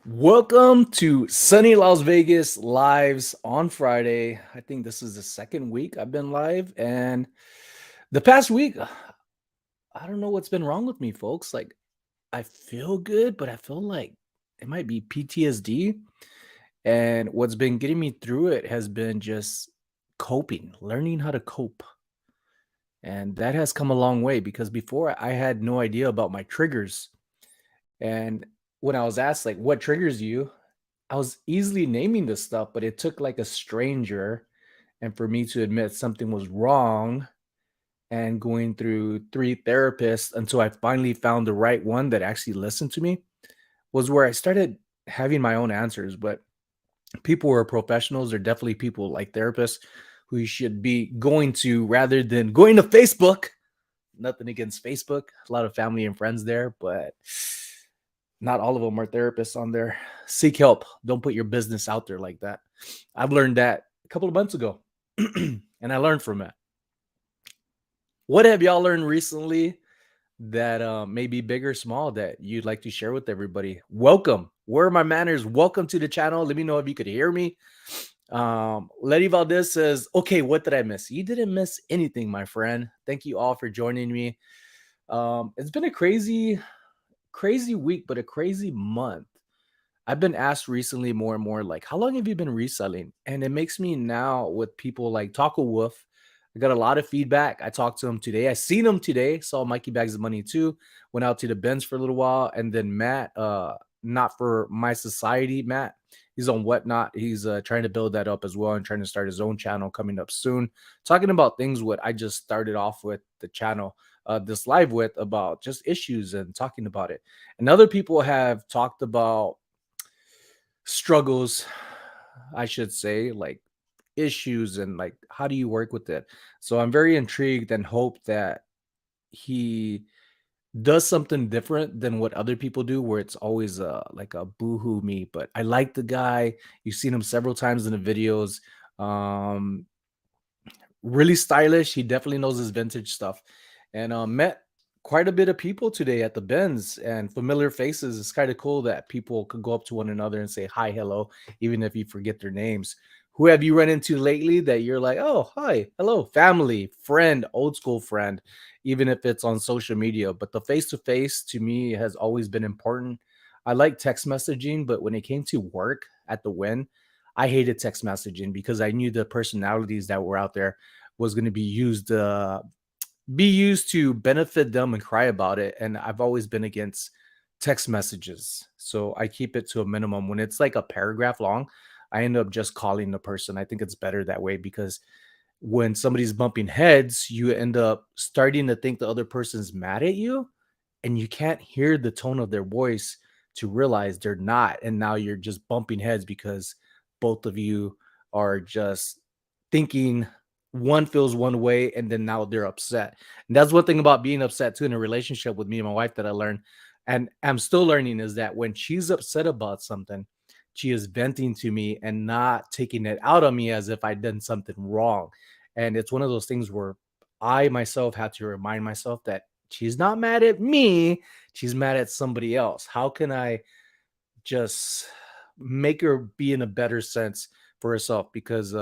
Welcome to Sunny Las Vegas lives on Friday. I think this is the second week I've been live, and the past week, I don't know what's been wrong with me, folks. Like, I feel good, but I feel like it might be PTSD. And what's been getting me through it has been just coping, learning how to cope. And that has come a long way because before I had no idea about my triggers. And when I was asked, like, what triggers you? I was easily naming this stuff, but it took like a stranger and for me to admit something was wrong and going through three therapists until I finally found the right one that actually listened to me was where I started having my own answers. But people who are professionals are definitely people like therapists who you should be going to rather than going to Facebook. Nothing against Facebook, a lot of family and friends there, but not all of them are therapists on there. Seek help. Don't put your business out there like that. I've learned that a couple of months ago, and I learned from it. What have y'all learned recently that may be big or small that you'd like to share with everybody? Welcome. Where are my manners? Welcome to the channel. Let me know if you could hear me. Letty Valdez says, okay, what did I miss? You didn't miss anything, my friend. Thank you all for joining me. It's been a crazy week, but a crazy month. I've been asked recently more and more, like, how long have you been reselling? And it makes me now with people like Taco Wolf. I got a lot of feedback. I talked to him today. I seen him today. Saw Mikey Bags of Money too. Went out to the Benz for a little while. And then Matt, not for my society, Matt. He's on Whatnot. He's trying to build that up as well and trying to start his own channel coming up soon. Talking about things what I just started off with the channel, this live with about just issues and talking about it. And other people have talked about struggles, I should say, like issues and like how do you work with it. So I'm very intrigued and hope that he does something different than what other people do where it's always like a boohoo me. But I like the guy. You've seen him several times in the videos. um Really stylish. He definitely knows his vintage stuff. And met quite a bit of people today at the Benz and familiar faces. It's kind of cool that people could go up to one another and say hi, hello, even if you forget their names. Who have you run into lately that you're like, oh, hi, hello, family, friend, old school friend, even if it's on social media? But the face to face to me has always been important. I like text messaging, but when it came to work at the Win, I hated text messaging because I knew the personalities that were out there was going to be used to benefit them and cry about it. And I've always been against text messages. So I keep it to a minimum. When it's like a paragraph long, I end up just calling the person. I think it's better that way because when somebody's bumping heads, you end up starting to think the other person's mad at you and you can't hear the tone of their voice to realize they're not. And now you're just bumping heads because both of you are just thinking one feels one way and then now they're upset. And that's one thing about being upset too in a relationship with me and my wife that I learned. And I'm still learning is that when she's upset about something, she is venting to me and not taking it out on me as if I'd done something wrong. And it's one of those things where I myself had to remind myself that she's not mad at me, she's mad at somebody else. How can I just make her be in a better sense for herself? Because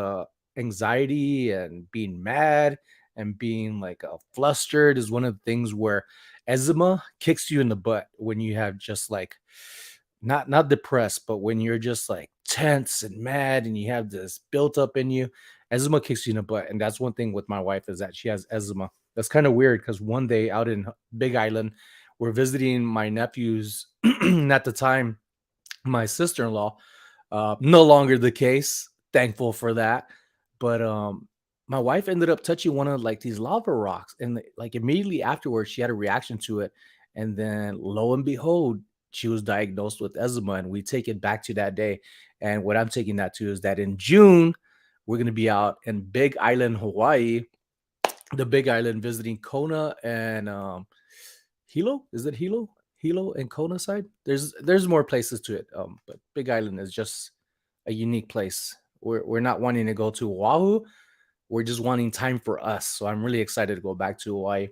anxiety and being mad and being like flustered is one of the things where eczema kicks you in the butt when you have just like not depressed, but when you're just like tense and mad and you have this built up in you, eczema kicks you in the butt. And that's one thing with my wife is that she has eczema. That's kind of weird because one day out in Big Island, we're visiting my nephews. At the time, my sister-in-law. No longer the case. Thankful for that. But my wife ended up touching one of like these lava rocks, and like immediately afterwards, she had a reaction to it. And then lo and behold, she was diagnosed with eczema, and we take it back to that day. And what I'm taking that to is that in June, we're gonna be out in Big Island, Hawaii, the Big Island, visiting Kona and Hilo. Is it Hilo? Hilo and Kona side. There's more places to it. But Big Island is just a unique place. We're not wanting to go to Oahu. We're just wanting time for us. So I'm really excited to go back to Hawaii.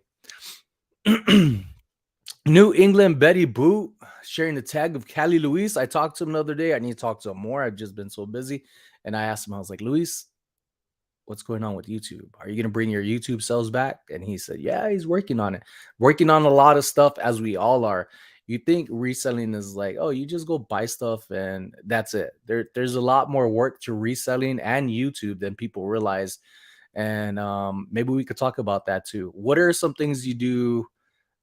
New England Betty Boot sharing the tag of Cali Luis. I talked to him the other day. I need to talk to him more. I've just been so busy. And I asked him, I was like, Luis, what's going on with YouTube? Are you going to bring your YouTube sales back? And he said, yeah, he's working on it. Working on a lot of stuff as we all are. You think reselling is like, oh, you just go buy stuff and that's it. There's a lot more work to reselling and YouTube than people realize. And maybe we could talk about that too. What are some things you do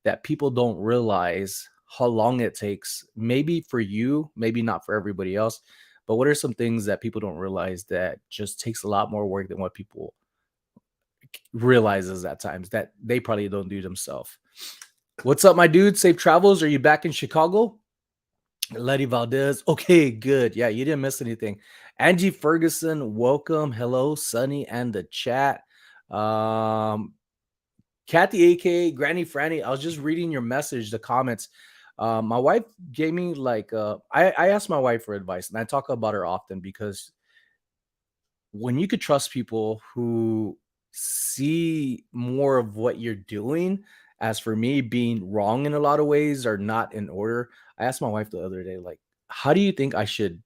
that people don't realize how long it takes? Maybe for you, maybe not for everybody else. But what are some things that people don't realize that just takes a lot more work than what people realizes at times that they probably don't do themselves? What's up, my dude? Safe travels. Are you back in Chicago? Letty Valdez. Okay, good. Yeah, you didn't miss anything. Angie Ferguson, welcome. Hello, Sunny and the chat. Um, Kathy, aka Granny Franny, I was just reading your message, the comments. My wife gave me like I asked my wife for advice, and I talk about her often because when you could trust people who see more of what you're doing, as for me being wrong in a lot of ways or not in order. I asked my wife the other day, like, how do you think I should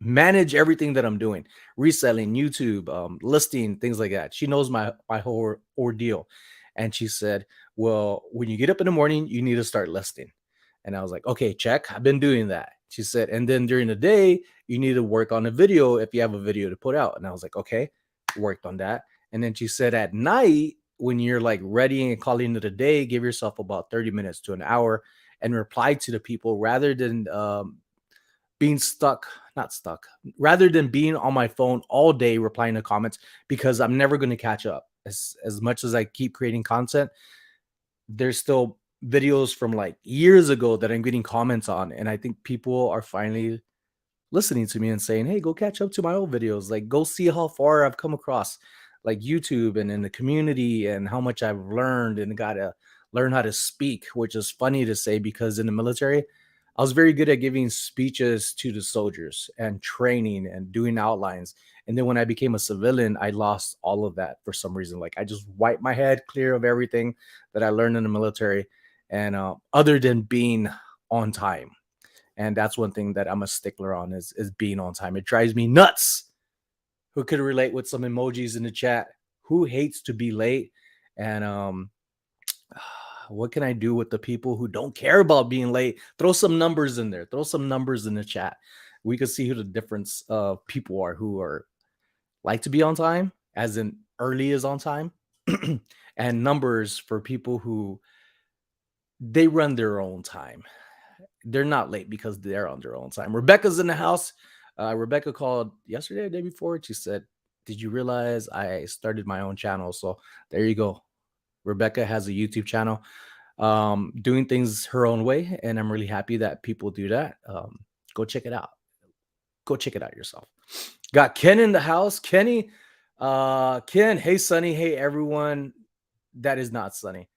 manage everything that I'm doing? Reselling, YouTube, listing, things like that. She knows my whole ordeal. And she said, well, when you get up in the morning, you need to start listing. And I was like, okay, check. I've been doing that. She said, and then during the day, you need to work on a video if you have a video to put out. And I was like, okay, worked on that. And then she said, at night, when you're like ready and calling it a day, give yourself about 30 minutes to an hour and reply to the people rather than being stuck, not stuck, rather than being on my phone all day replying to comments because I'm never going to catch up. As much as I keep creating content, there's still videos from like years ago that I'm getting comments on. And I think people are finally listening to me and saying, hey, go catch up to my old videos. Like, go see how far I've come across, like YouTube and in the community, and how much I've learned and got to learn how to speak, which is funny to say because in the military, I was very good at giving speeches to the soldiers and training and doing outlines. And then when I became a civilian, I lost all of that for some reason. Like, I just wiped my head clear of everything that I learned in the military. And other than being on time, and that's one thing that I'm a stickler on is being on time. It drives me nuts. Who could relate with some emojis in the chat? Who hates to be late? And what can I do with the people who don't care about being late? Throw some numbers in there. Throw some numbers in the chat. We can see who the difference of people are who are like to be on time, as in early is on time, and numbers for people who they run their own time. They're not late because they're on their own time. Rebecca's in the house. Rebecca called yesterday or the day before. She said, did you realize I started my own channel? So there you go. Rebecca has a YouTube channel, doing things her own way. And I'm really happy that people do that. Go check it out. Go check it out yourself. Got Ken in the house. Kenny, Ken, hey, Sunny. Hey, everyone. That is not Sunny.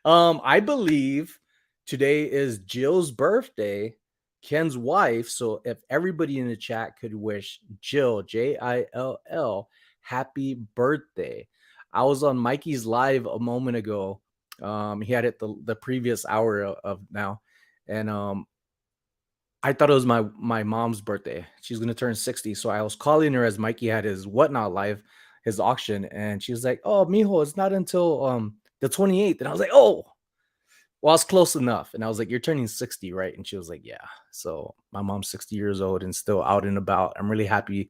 I believe today is Jill's birthday, Ken's wife. So if everybody in the chat could wish Jill, Jill, happy birthday. I was on Mikey's live a moment ago. He had it the previous hour of now. And I thought it was my mom's birthday. She's gonna turn 60. So I was calling her as Mikey had his whatnot live, his auction, and she was like, oh, mijo, it's not until the 28th. And I was like, oh, well, it's close enough. And I was like, you're turning 60, right? And she was like, yeah. So my mom's 60 years old and still out and about. I'm really happy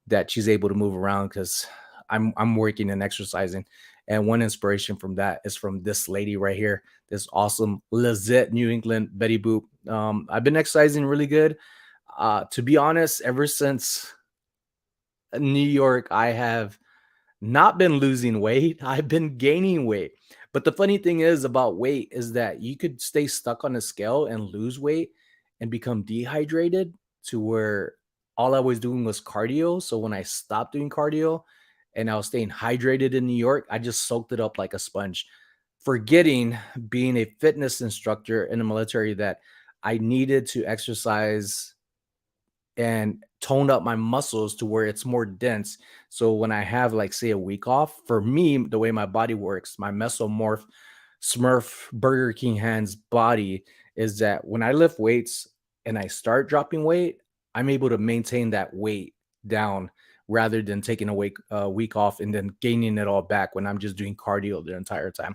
that she's able to move around because I'm working and exercising. And one inspiration from that is from this lady right here, this awesome Lizette New England Betty Boop. I've been exercising really good. To be honest, ever since New York, I have not been losing weight. I've been gaining weight. But the funny thing is about weight is that you could stay stuck on a scale and lose weight and become dehydrated to where all I was doing was cardio. So when I stopped doing cardio and I was staying hydrated in New York, I just soaked it up like a sponge, forgetting being a fitness instructor in the military that I needed to exercise and toned up my muscles to where it's more dense. So when I have like say a week off, for me, the way my body works, my mesomorph Smurf Burger King hands body is that when I lift weights and I start dropping weight, I'm able to maintain that weight down rather than taking a week off and then gaining it all back when I'm just doing cardio the entire time.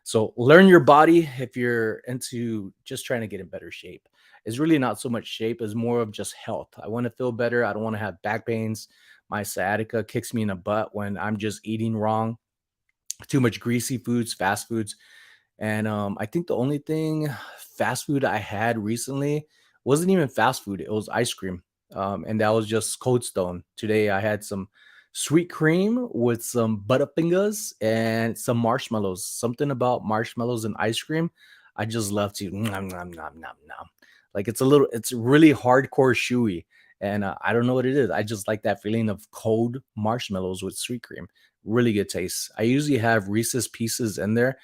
So learn your body if you're into just trying to get in better shape. It's really not so much shape, it's more of just health. I want to feel better. I don't want to have back pains. My sciatica kicks me in the butt when I'm just eating wrong, too much greasy foods, fast foods. And I think the only thing fast food I had recently wasn't even fast food. It was ice cream. And that was just Cold Stone. Today I had some sweet cream with some Butterfingers and some marshmallows. Something about marshmallows and ice cream. I just love to nom, nom, nom, nom, nom. Like it's really hardcore chewy. And I don't know what it is. I just like that feeling of cold marshmallows with sweet cream. Really good taste. I usually have Reese's Pieces in there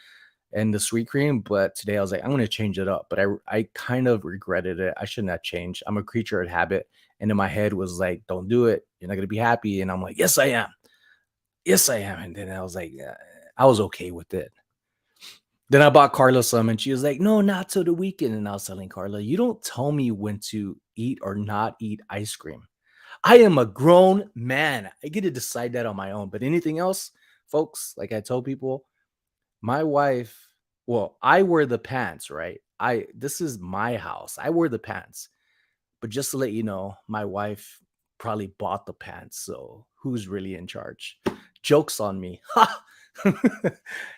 and the sweet cream, but today I was like, I'm gonna change it up. But I kind of regretted it. I shouldn't have changed. I'm a creature of habit. And in my head was like, don't do it. You're not gonna be happy. And I'm like, yes, I am. Yes, I am. And then I was like, yeah, I was okay with it. Then I bought Carla some and she was like, no, not till the weekend. And I was telling Carla, you don't tell me when to eat or not eat ice cream. I am a grown man. I get to decide that on my own. But anything else, folks, like I told people, my wife, well, I wear the pants, right? This is my house. I wear the pants. But just to let you know, my wife probably bought the pants. So who's really in charge? Jokes on me. Ha!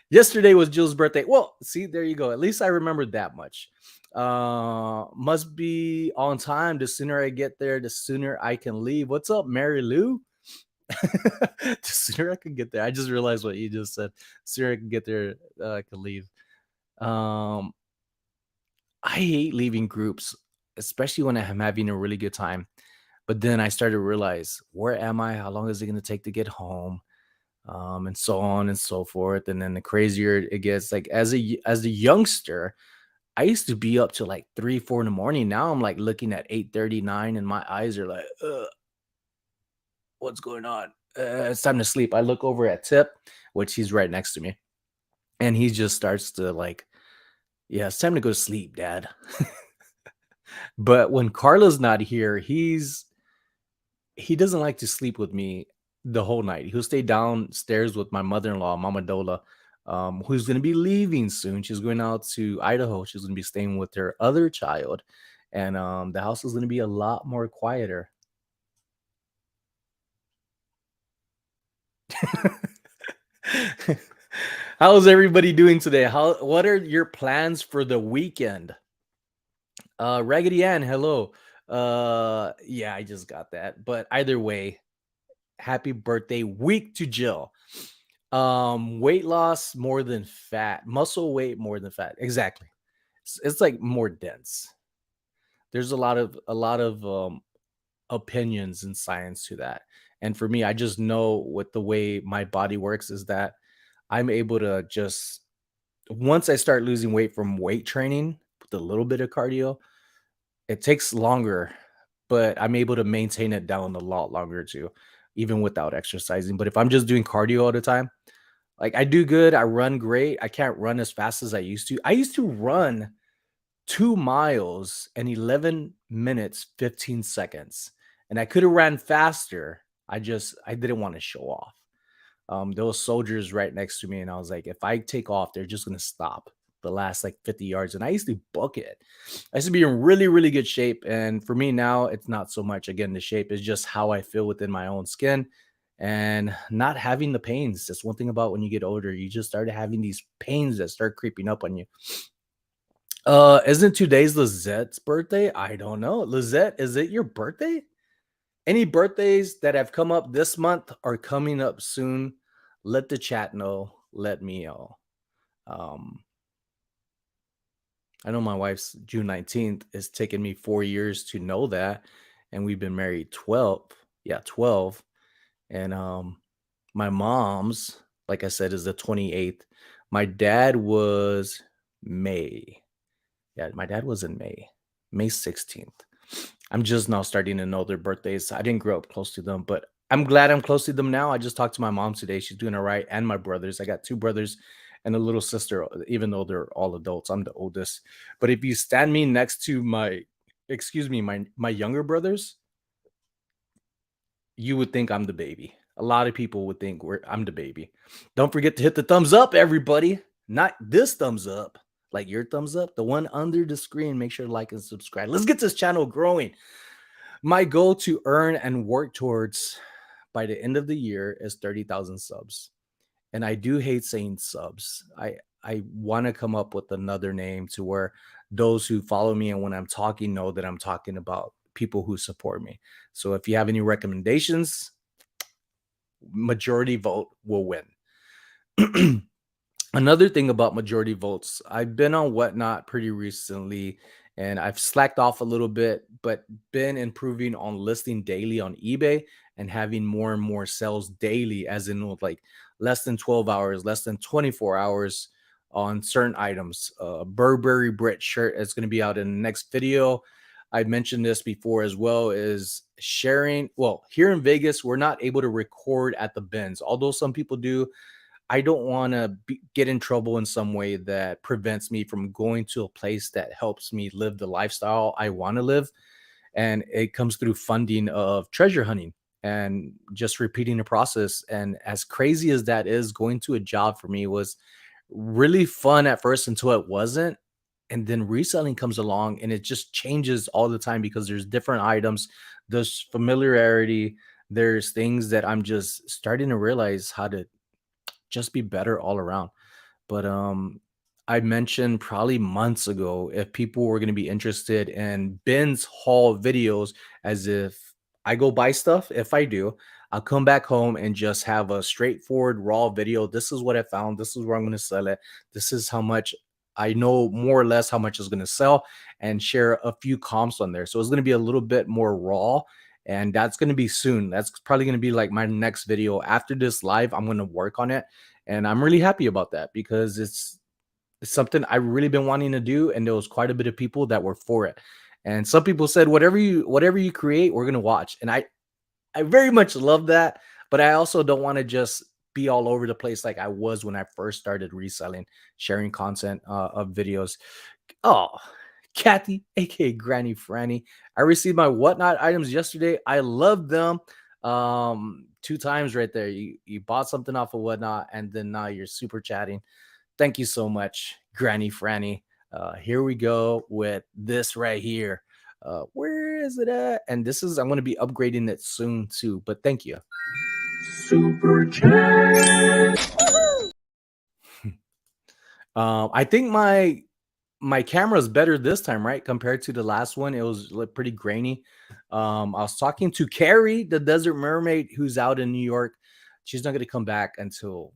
Yesterday was Jill's birthday. Well, see, there you go. At least I remembered that much. Must be on time. The sooner I get there, the sooner I can leave. What's up, Mary Lou? The sooner I can get there. I just realized what you just said. The sooner I can get there, I can leave. Um, I hate leaving groups, especially when I'm having a really good time. But then I started to realize, where am I? How long is it going to take to get home? And so on and so forth. And then the crazier it gets, like as a youngster, I used to be up to like 3, 4 in the morning. Now I'm like looking at 8:39, and my eyes are like, what's going on? It's time to sleep. I look over at Tip, which he's right next to me, and he just starts to like, yeah, it's time to go to sleep, Dad. But when Carla's not here, he doesn't like to sleep with me the whole night. He'll stay downstairs with my mother-in-law, Mama Dola, who's going to be leaving soon. She's going out to Idaho. She's going to be staying with her other child, and the house is going to be a lot more quieter. How's everybody doing today? What are your plans for the weekend? Raggedy Ann, hello. Yeah, I just got that. But either way, happy birthday week to Jill. Weight loss more than fat, muscle weight more than fat. Exactly. It's like more dense. There's a lot of opinions and science to that. And for me, I just know with the way my body works is that I'm able to just once I start losing weight from weight training with a little bit of cardio, it takes longer, but I'm able to maintain it down a lot longer too, even without exercising. But if I'm just doing cardio all the time, like I do good, I run great. I can't run as fast as I used to. I used to run 2 miles in 11 minutes, 15 seconds. And I could have ran faster. I didn't want to show off. There was soldiers right next to me, and I was like, if I take off, they're just gonna stop the last like 50 yards. And I used to book it. I used to be in really, really good shape. And for me now, it's not so much again the shape, it's just how I feel within my own skin and not having the pains. That's one thing about when you get older, you just started having these pains that start creeping up on you. Isn't today's Lizette's birthday? I don't know. Lizette, is it your birthday? Any birthdays that have come up this month or coming up soon, let the chat know. Let me know. Um, I know my wife's June 19th. It's taken me 4 years to know that. And we've been married 12. Yeah, 12. And my mom's, like I said, is the 28th. My dad was May. Yeah, my dad was in May, May 16th. I'm just now starting to know their birthdays. I didn't grow up close to them, but I'm glad I'm close to them now. I just talked to my mom today. She's doing all right. And my brothers. I got two brothers and a little sister, even though they're all adults. I'm the oldest. But if you stand me next to my younger brothers, you would think I'm the baby. A lot of people would think I'm the baby. Don't forget to hit the thumbs up, everybody. Not this thumbs up, like your thumbs up, the one under the screen. Make sure to like and subscribe. Let's get this channel growing. My goal to earn and work towards by the end of the year is 30,000 subs. And I do hate saying subs. I want to come up with another name to where those who follow me and when I'm talking know that I'm talking about people who support me. So if you have any recommendations, majority vote will win. Another thing about majority votes, I've been on Whatnot pretty recently and I've slacked off a little bit, but been improving on listing daily on eBay and having more and more sales daily, as in with like less than 12 hours, less than 24 hours on certain items. Burberry Brit shirt is going to be out in the next video. I mentioned this before as well, is sharing. Well, here in Vegas, we're not able to record at the bins, although some people do. I don't want to get in trouble in some way that prevents me from going to a place that helps me live the lifestyle I want to live. And it comes through funding of treasure hunting and just repeating the process. And as crazy as that is, going to a job for me was really fun at first until it wasn't. And then reselling comes along and it just changes all the time because there's different items, there's familiarity, there's things that I'm just starting to realize how to just be better all around. But I mentioned probably months ago if people were going to be interested in Ben's haul videos, as if I go buy stuff. If I do, I'll come back home and just have a straightforward raw video. This is what I found. This is where I'm going to sell it. This is how much I know, more or less how much is going to sell, and share a few comps on there. So it's going to be a little bit more raw. And that's going to be soon. That's probably going to be like my next video after this live. I'm going to work on it. And I'm really happy about that because it's something I really been wanting to do, and there was quite a bit of people that were for it. And some people said, whatever you create, we're gonna watch. And I very much love that, but I also don't want to just be all over the place like I was when I first started reselling, sharing content of videos. Oh, Kathy, aka Granny Franny. I received my Whatnot items yesterday. I love them. Two times right there. You bought something off of Whatnot, and then now you're super chatting. Thank you so much, Granny Franny. Here we go with this right here. Where is it at? And this is, I'm going to be upgrading it soon too, but thank you. Super chat. I think my camera's better this time, right? Compared to the last one, it was like pretty grainy. I was talking to Carrie, the Desert Mermaid, who's out in New York. She's not going to come back until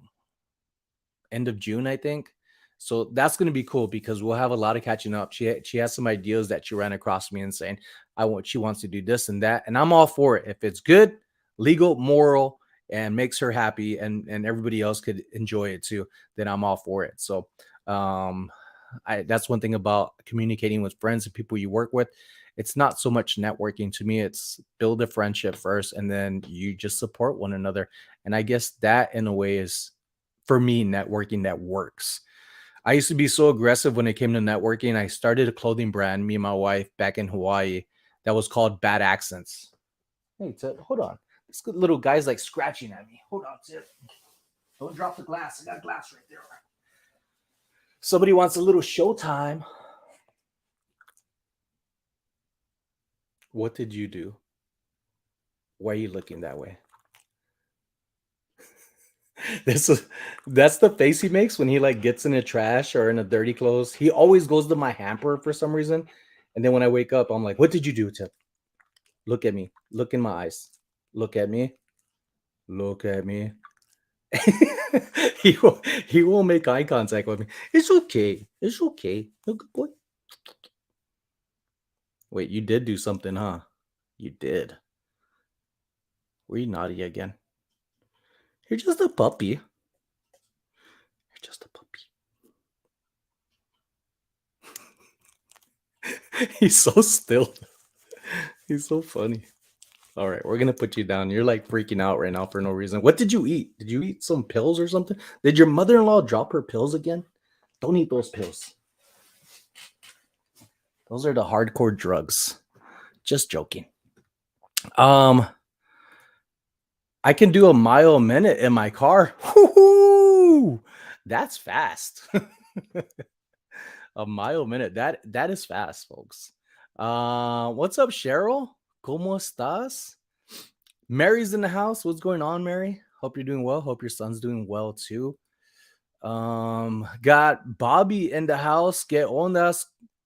end of June, I think. So that's going to be cool because we'll have a lot of catching up. She has some ideas that she ran across me and saying she wants to do this and that, and I'm all for it. If it's good, legal, moral, and makes her happy, and everybody else could enjoy it too, then I'm all for it. So that's one thing about communicating with friends and people you work with. It's not so much networking to me. It's build a friendship first, and then you just support one another. And I guess that in a way is, for me, networking that works. I used to be so aggressive when it came to networking. I started a clothing brand, me and my wife, back in Hawaii, that was called Bad Accents. Hey, Tip, hold on. This little guy's like scratching at me. Hold on, Tip. Don't drop the glass. I got glass right there. Somebody wants a little showtime. What did you do? Why are you looking that way? That's the face he makes when he like gets in a trash or in a dirty clothes. He always goes to my hamper for some reason. And then when I wake up, I'm like, what did you do, Tip? Look at me. Look in my eyes. Look at me. Look at me. He won't make eye contact with me. It's okay. It's okay. Look, boy. Wait, you did do something, huh? You did. Were you naughty again? You're just a puppy. You're just a puppy. He's so still. He's so funny. All right, we're gonna put you down. You're like freaking out right now for no reason. What did you eat? Did you eat some pills or something? Did your mother-in-law drop her pills again? Don't eat those pills. Those are the hardcore drugs. Just joking. Um, I can do a mile a minute in my car. Woo-hoo! That's fast. A mile a minute. That is fast, folks. What's up, Cheryl? ¿Cómo estás? Mary's in the house. What's going on, Mary? Hope you're doing well. Hope your son's doing well too. Got Bobby in the house. Get on that.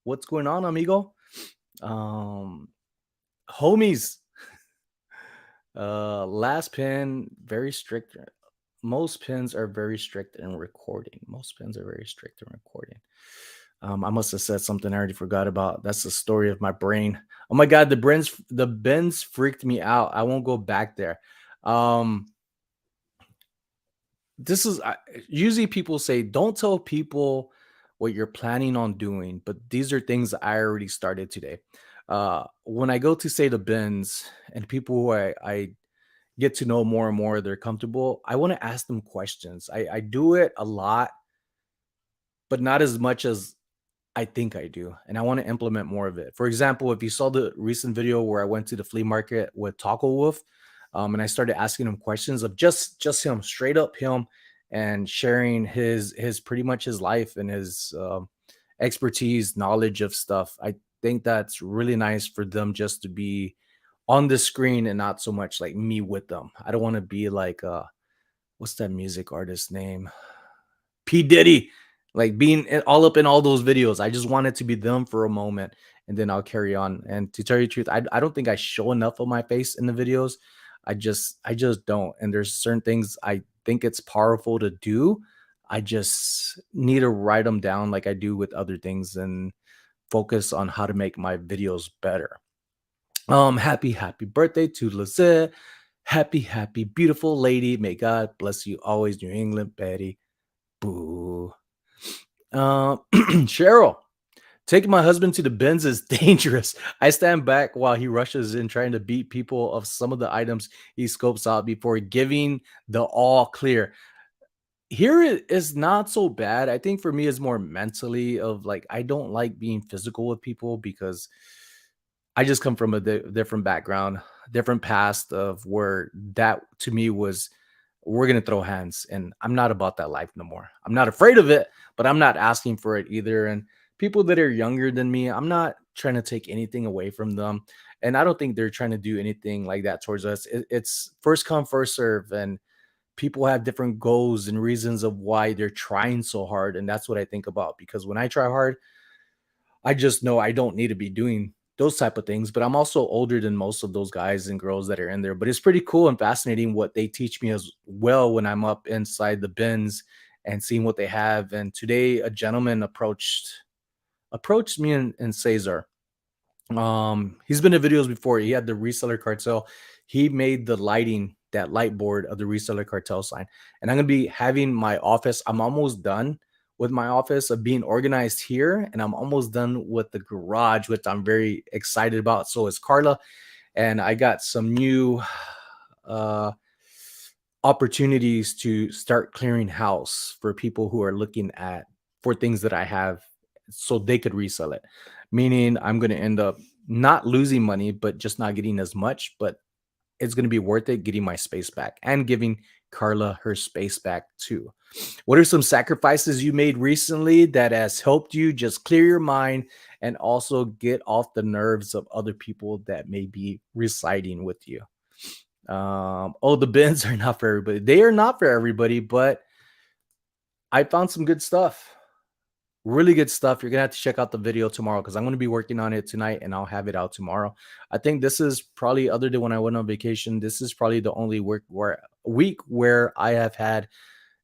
What's going on, amigo? Homies. Last pin, very strict. Most pins are very strict in recording. Most pins are very strict in recording. I must have said something I already forgot about. That's the story of my brain. Oh my god, the bins freaked me out. I won't go back there. This is usually people say don't tell people what you're planning on doing, but these are things I already started today. When I go to say the bins and people who I get to know more and more, they're comfortable. I want to ask them questions. I do it a lot, but not as much as I think I do, and I want to implement more of it. For example, if you saw the recent video where I went to the flea market with Taco Wolf, and I started asking him questions of just him, straight up him, and sharing his pretty much his life and his expertise, knowledge of stuff. I think that's really nice for them just to be on the screen and not so much like me with them. I don't want to be like what's that music artist name? P. Diddy, like being all up in all those videos. I just want it to be them for a moment and then I'll carry on. And to tell you the truth, I don't think I show enough of my face in the videos. I just don't. And there's certain things I think it's powerful to do. I just need to write them down like I do with other things and focus on how to make my videos better. Happy birthday to Lizette. Happy, beautiful lady. May God bless you always, New England Betty. Boo. Cheryl, taking my husband to the bins is dangerous. I stand back while he rushes in trying to beat people of some of the items he scopes out before giving the all clear. Here it is not so bad. I think for me is more mentally of like I don't like being physical with people because I just come from a different background, different past of where that to me was we're gonna throw hands, and I'm not about that life no more. I'm not afraid of it, but I'm not asking for it either. And people that are younger than me, I'm not trying to take anything away from them, and I don't think they're trying to do anything like that towards us. It's first come, first serve, and people have different goals and reasons of why they're trying so hard, and that's what I think about. Because when I try hard, I just know I don't need to be doing those type of things, but I'm also older than most of those guys and girls that are in there. But it's pretty cool and fascinating what they teach me as well when I'm up inside the bins and seeing what they have. And today a gentleman approached me and Cesar. He's been in videos before. He had the reseller cartel. He made the lighting, that light board of the reseller cartel sign. And I'm gonna be having my office. I'm almost done with my office of being organized here, and I'm almost done with the garage, which I'm very excited about. So is Carla, and I got some new uh opportunities to start clearing house for people who are looking at for things that I have so they could resell it. Meaning I'm going to end up not losing money, but just not getting as much, but it's going to be worth it getting my space back and giving Carla her space back too. What are some sacrifices you made recently that has helped you just clear your mind and also get off the nerves of other people that may be residing with you? Oh, the bins are not for everybody. They are not for everybody, but I found some good stuff. Really good stuff. You're gonna have to check out the video tomorrow because I'm gonna be working on it tonight and I'll have it out tomorrow. I think this is probably, other than when I went on vacation, this is probably the only week where I have had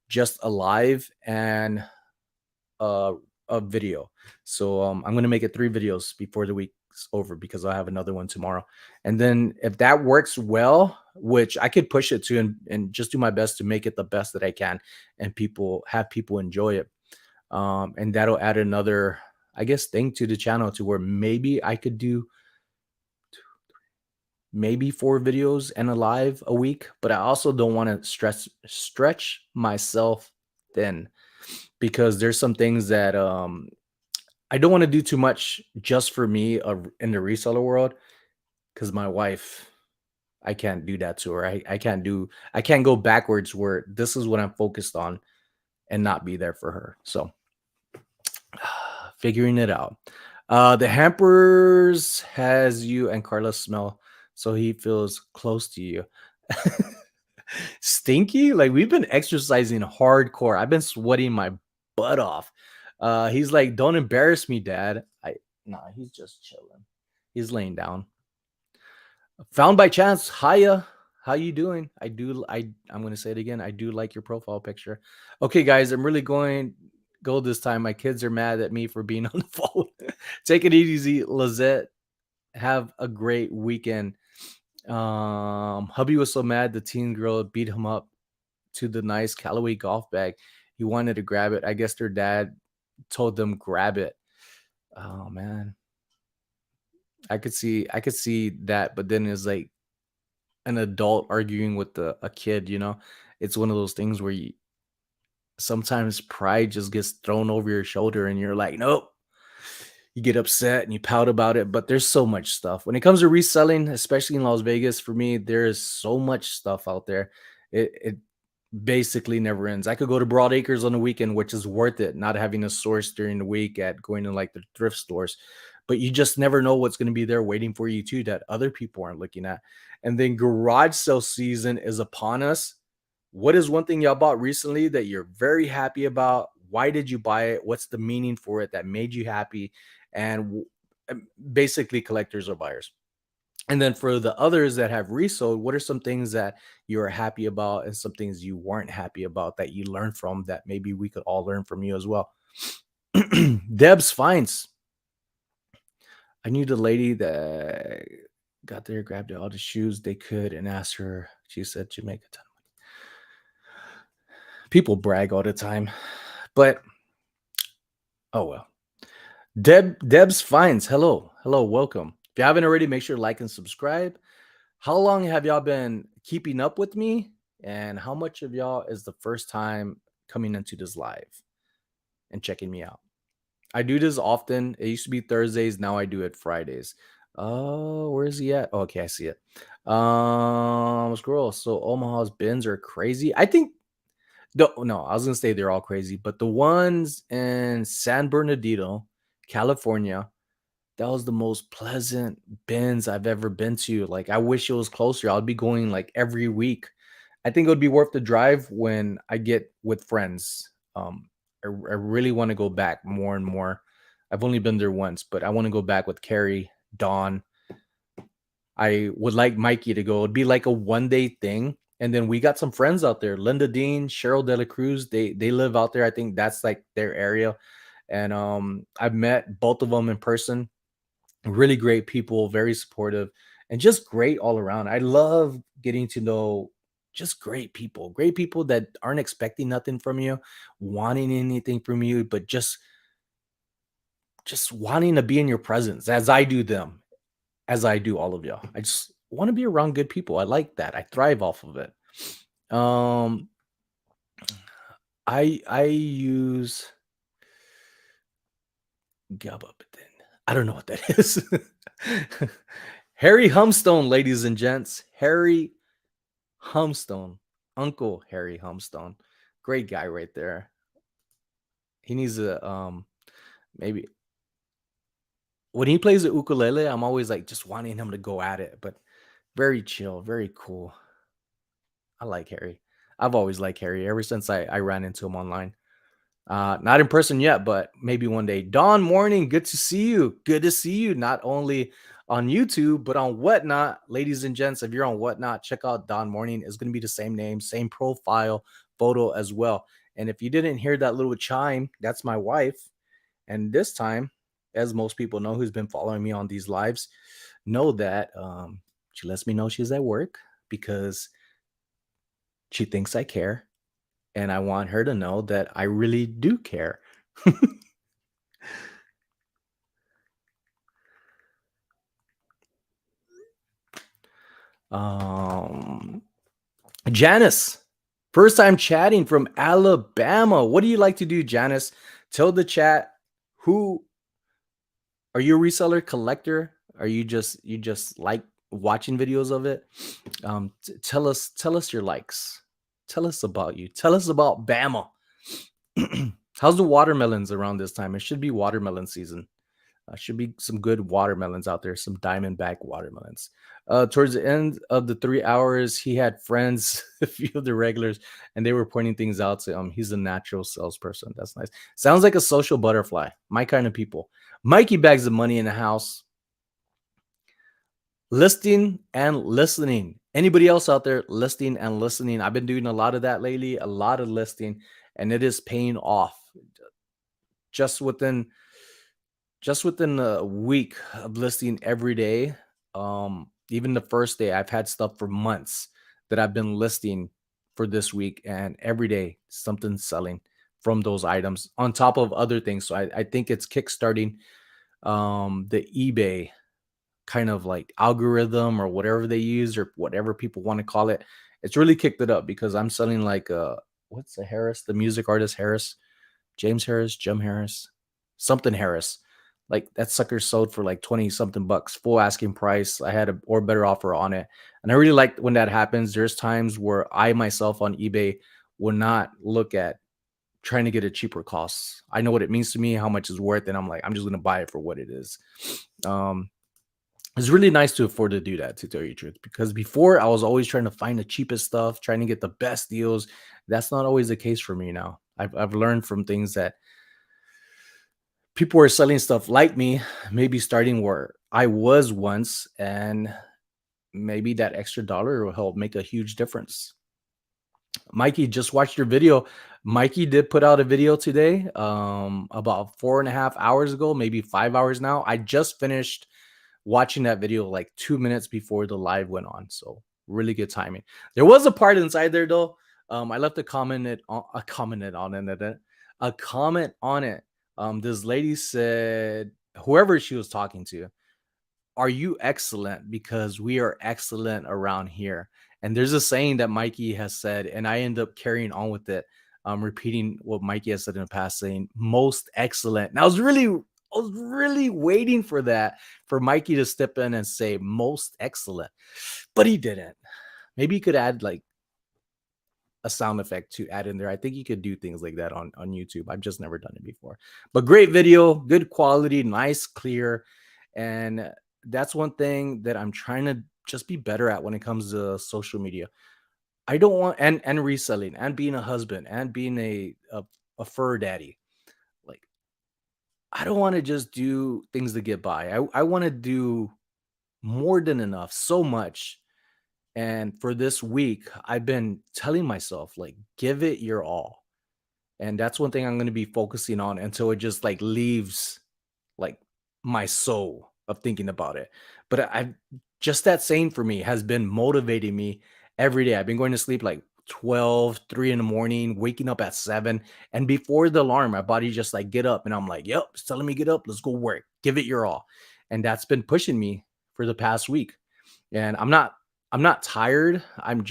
just a live and uh, a video. So I'm gonna make it 3 videos before the week's over because I'll have another one tomorrow. And then if that works well, which I could push it to and just do my best to make it the best that I can, and people enjoy it. And that'll add another, I guess, thing to the channel to where maybe I could do maybe 4 videos and a live a week, but I also don't want to stretch myself thin because there's some things that I don't want to do too much just for me in the reseller world because my wife, I can't do that to her. I can't go backwards where this is what I'm focused on and not be there for her. So figuring it out. The hampers has you and Carlos smell, so he feels close to you. Stinky? Like we've been exercising hardcore. I've been sweating my butt off. He's like, "Don't embarrass me, Dad." Nah, he's just chilling. He's laying down. Found by chance. Hiya. How you doing? I'm gonna say it again. I do like your profile picture. Okay, guys, I'm really going go this time. My kids are mad at me for being on the phone. Take it easy, Lizette. Have a great weekend. Hubby was so mad the teen girl beat him up to the nice Callaway golf bag. He wanted to grab it. I guess their dad told them grab it. Oh man. I could see that, but then it's like an adult arguing with a kid, you know? It's one of those things where you sometimes pride just gets thrown over your shoulder and you're like, nope. You get upset and you pout about it, but there's so much stuff. When it comes to reselling, especially in Las Vegas, for me, there is so much stuff out there. It basically never ends. I could go to Broad Acres on the weekend, which is worth it, not having a source during the week at going to like the thrift stores. But you just never know what's going to be there waiting for you too that other people aren't looking at. And then garage sale season is upon us. What is one thing y'all bought recently that you're very happy about? Why did you buy it? What's the meaning for it that made you happy? And basically, collectors or buyers. And then for the others that have resold, what are some things that you're happy about and some things you weren't happy about that you learned from that maybe we could all learn from you as well? Deb's finds. I knew the lady that got there, grabbed all the shoes they could, and asked her. She said Jamaica ton. People brag all the time, but oh well. Deb's finds. Hello, hello, welcome. If you haven't already, make sure to like and subscribe. How long have y'all been keeping up with me? And how much of y'all is the first time coming into this live and checking me out? I do this often. It used to be Thursdays. Now I do it Fridays. Oh, where is he at? Oh, okay, I see it. Scroll. So Omaha's bins are crazy. I think no, I was gonna say they're all crazy, but the ones in San Bernardino, California, that was the most pleasant bins I've ever been to. Like, I wish it was closer. I'd be going like every week. I think it would be worth the drive when I get with friends. I really want to go back more and more. I've only been there once, but I want to go back with Carrie, Dawn. I would like Mikey to go. It'd be like a 1 day thing. And then we got some friends out there. Linda Dean, Cheryl De La Cruz. They live out there. I think that's like their area. And I've met both of them in person. Really great people, very supportive, and just great all around. I love getting to know just great people that aren't expecting nothing from you, wanting anything from you, but just wanting to be in your presence as I do them, as I do all of y'all. I just want to be around good people. I like that. I thrive off of it. Um, I use Gabapentin. I don't know what that is. Harry Humstone, ladies and gents. Harry Humstone. Uncle Harry Humstone. Great guy right there. He needs a maybe when he plays the ukulele, I'm always like just wanting him to go at it, but very chill, very cool. I like Harry. I've always liked Harry ever since I ran into him online. Not in person yet, but maybe one day. Dawn Morning, good to see you. Good to see you. Not only on YouTube, but on Whatnot. Ladies and gents, if you're on Whatnot, check out Dawn Morning. It's going to be the same name, same profile photo as well. And if you didn't hear that little chime, that's my wife. And this time, as most people know who's been following me on these lives, know that she lets me know she's at work because she thinks I care. And I want her to know that I really do care. Um, Janice, first time chatting from Alabama. What do you like to do, Janice? Tell the chat, who are you, a reseller, collector? Are you just like watching videos of it? Tell us your likes. Tell us about you. Tell us about Bama. How's the watermelons around this time? It should be watermelon season. Should be some good watermelons out there, some Diamondback watermelons. Towards the end of the 3 hours, he had friends, a few of the regulars, and they were pointing things out to him. He's a natural salesperson. That's nice. Sounds like a social butterfly. My kind of people. Mikey bags the money in the house. Listing and listening. Anybody else out there listing and listening? I've been doing a lot of that lately, a lot of listing, and it is paying off. Just within just within a week of listing every day, even the first day, I've had stuff for months that I've been listing for this week, and every day something's selling from those items on top of other things. So I think it's kickstarting the eBay kind of like algorithm or whatever they use or whatever people want to call it. It's really kicked it up because I'm selling like what's the Harris, the music artist Harris, James Harris, Jim Harris, something Harris. Like that sucker sold for like 20 something bucks, full asking price. I had a or better offer on it. And I really like when that happens. There's times where I myself on eBay will not look at trying to get a cheaper cost. I know what it means to me, how much it's worth, and I'm like, I'm just gonna buy it for what it is. Um, it's really nice to afford to do that, to tell you the truth, because before I was always trying to find the cheapest stuff, trying to get the best deals. That's not always the case for me now. I've learned from things that people are selling stuff like me, maybe starting where I was once, and maybe that extra dollar will help make a huge difference. Mikey, just watched your video. Mikey did put out a video today, about 4.5 hours ago, maybe 5 hours now. I just finished watching that video like 2 minutes before the live went on. So really good timing. There was a part inside there though. I left a comment on it. This lady said, whoever she was talking to, are you excellent? Because we are excellent around here. And there's a saying that Mikey has said, and I end up carrying on with it, repeating what Mikey has said in the past, saying most excellent. And I was really waiting for that, for Mikey to step in and say most excellent, but he didn't. Maybe he could add like a sound effect to add in there. I think you could do things like that on YouTube. I've just never done it before. But great video, good quality, nice, clear. And that's one thing that I'm trying to just be better at when it comes to social media. I don't want and reselling and being a husband and being a fur daddy. Like I don't want to just do things to get by. I want to do more than enough, so much. And for this week, I've been telling myself, like, give it your all. And that's one thing I'm going to be focusing on until it just like leaves like my soul of thinking about it. But I just that saying for me has been motivating me every day. I've been going to sleep like 12, 3 in the morning, waking up at 7. And before the alarm, my body just like get up and I'm like, yep, it's telling me get up, let's go work, give it your all. And that's been pushing me for the past week. And I'm not tired. I'm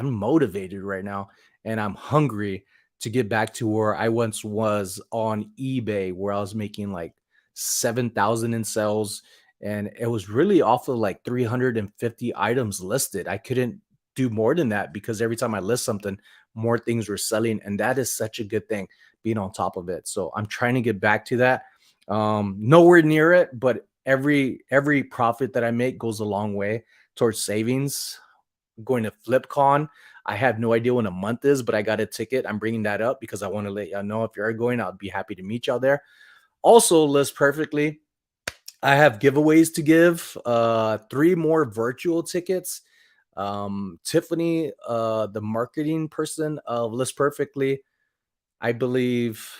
motivated right now and I'm hungry to get back to where I once was on eBay, where I was making like 7,000 in sales, and it was really off of like 350 items listed. I couldn't do more than that because every time I list something, more things were selling, and that is such a good thing, being on top of it. So I'm trying to get back to that. Nowhere near it, but every profit that I make goes a long way towards savings. Going to FlipCon. I have no idea when a month is, but I got a ticket. I'm bringing that up because I want to let y'all know if you're going, I'll be happy to meet y'all there. Also, List Perfectly, I have giveaways to give. 3 more virtual tickets. Tiffany, the marketing person of List Perfectly, I believe,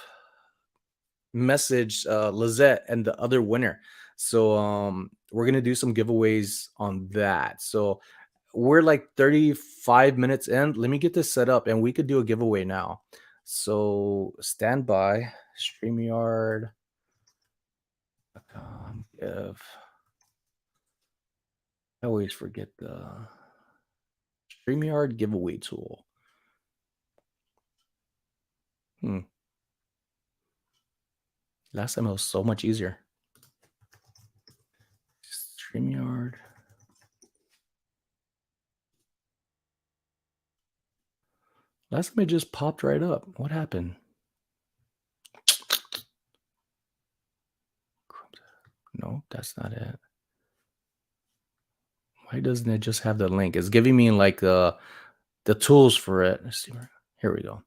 messaged Lizette and the other winner. So we're gonna do some giveaways on that. So we're like 35 minutes in. Let me get this set up and we could do a giveaway now. So stand by. StreamYard. Give. I always forget the StreamYard giveaway tool. Hmm. Last time it was so much easier. StreamYard. Last time it just popped right up. What happened? No, that's not it. Why doesn't it just have the link? It's giving me like the tools for it. Let's see. Here we go.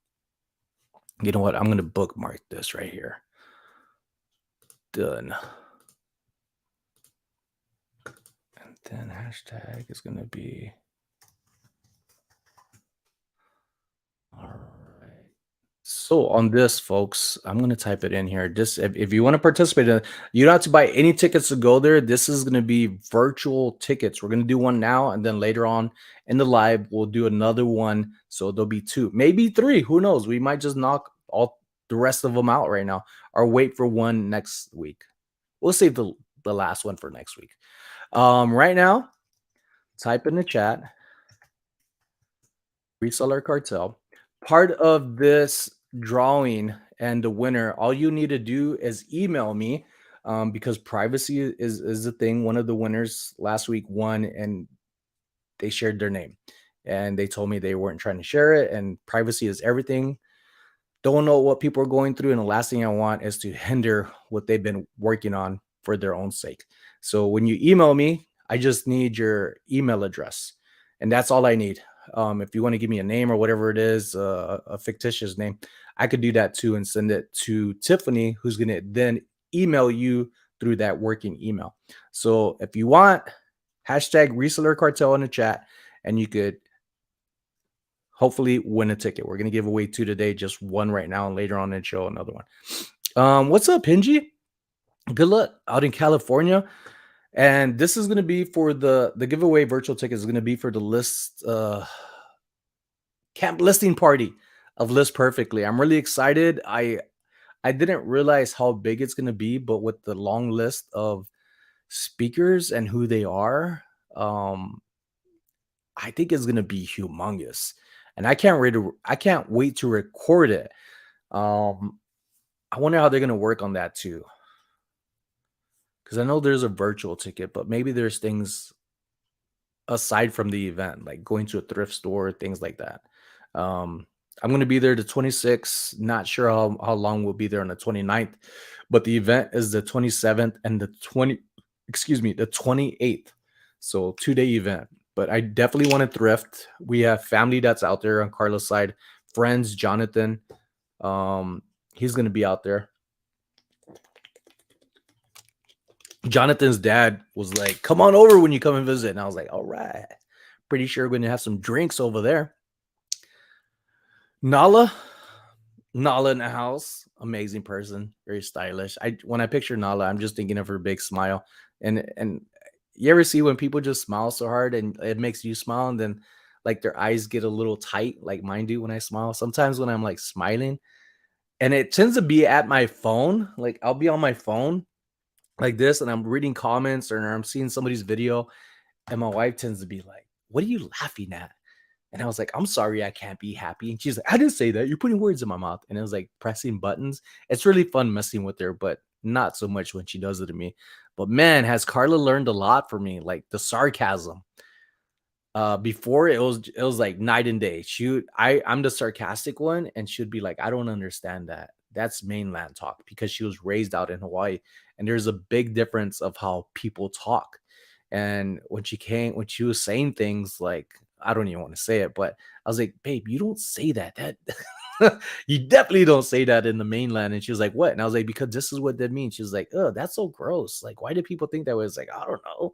You know what? I'm gonna bookmark this right here. Done. And then hashtag is gonna be all right. So on this, folks, I'm gonna type it in here. Just if you want to participate in it, you don't have to buy any tickets to go there. This is gonna be virtual tickets. We're gonna do one now, and then later on in the live, we'll do another one. So there'll be two, maybe three. Who knows? We might just knock all the rest of them out right now, or wait for one next week. We'll save the last one for next week. Right now, type in the chat reseller cartel. Part of this drawing and the winner, all you need to do is email me because privacy is the thing. One of the winners last week won and they shared their name and they told me they weren't trying to share it and privacy is everything. Don't know what people are going through. And the last thing I want is to hinder what they've been working on for their own sake. So when you email me, I just need your email address. And that's all I need. If you want to give me a name or whatever it is, a fictitious name, I could do that too and send it to Tiffany, who's going to then email you through that working email. So if you want, hashtag reseller cartel in the chat, and you could hopefully win a ticket. We're gonna give away two today, just one right now, and later on in show another one. What's up, Hingy? Good luck out in California. And this is gonna be for the giveaway virtual ticket is gonna be for the list camp listing party of List Perfectly. I'm really excited. I didn't realize how big it's gonna be, but with the long list of speakers and who they are, I think it's gonna be humongous. And I can't wait to record it. I wonder how they're gonna work on that too. Because I know there's a virtual ticket, but maybe there's things aside from the event, like going to a thrift store, things like that. Um, I'm gonna be there the 26th. Not sure how long we'll be there on the 29th, but the event is the 27th and the 28th. So 2-day event. But I definitely want to thrift. We have family that's out there on Carla's side, friends, Jonathan. He's gonna be out there. Jonathan's dad was like, "Come on over when you come and visit." And I was like, "All right." Pretty sure we're gonna have some drinks over there. Nala, Nala in the house, amazing person, very stylish. When I picture Nala, I'm just thinking of her big smile. And you ever see when people just smile so hard and it makes you smile, and then like their eyes get a little tight, like mine do when I smile. Sometimes when I'm like smiling, and it tends to be at my phone, like I'll be on my phone like this, and I'm reading comments or I'm seeing somebody's video, and my wife tends to be like, "What are you laughing at?" And I was like, "I'm sorry, I can't be happy." And she's like, "I didn't say that. You're putting words in my mouth." And it was like pressing buttons. It's really fun messing with her, but not so much when she does it to me. But man, has Carla learned a lot from me, like the sarcasm. Before it was like night and day. I'm the sarcastic one, and she'd be like, "I don't understand that. That's mainland talk," because she was raised out in Hawaii, and there's a big difference of how people talk. And when she was saying things like, I don't even want to say it, but I was like, "Babe, you don't say that. You definitely don't say that in the mainland." And she was like, "What?" And I was like, "Because this is what that means." She was like, "Oh, that's so gross. Like, why do people think that way?" It's like, I don't know.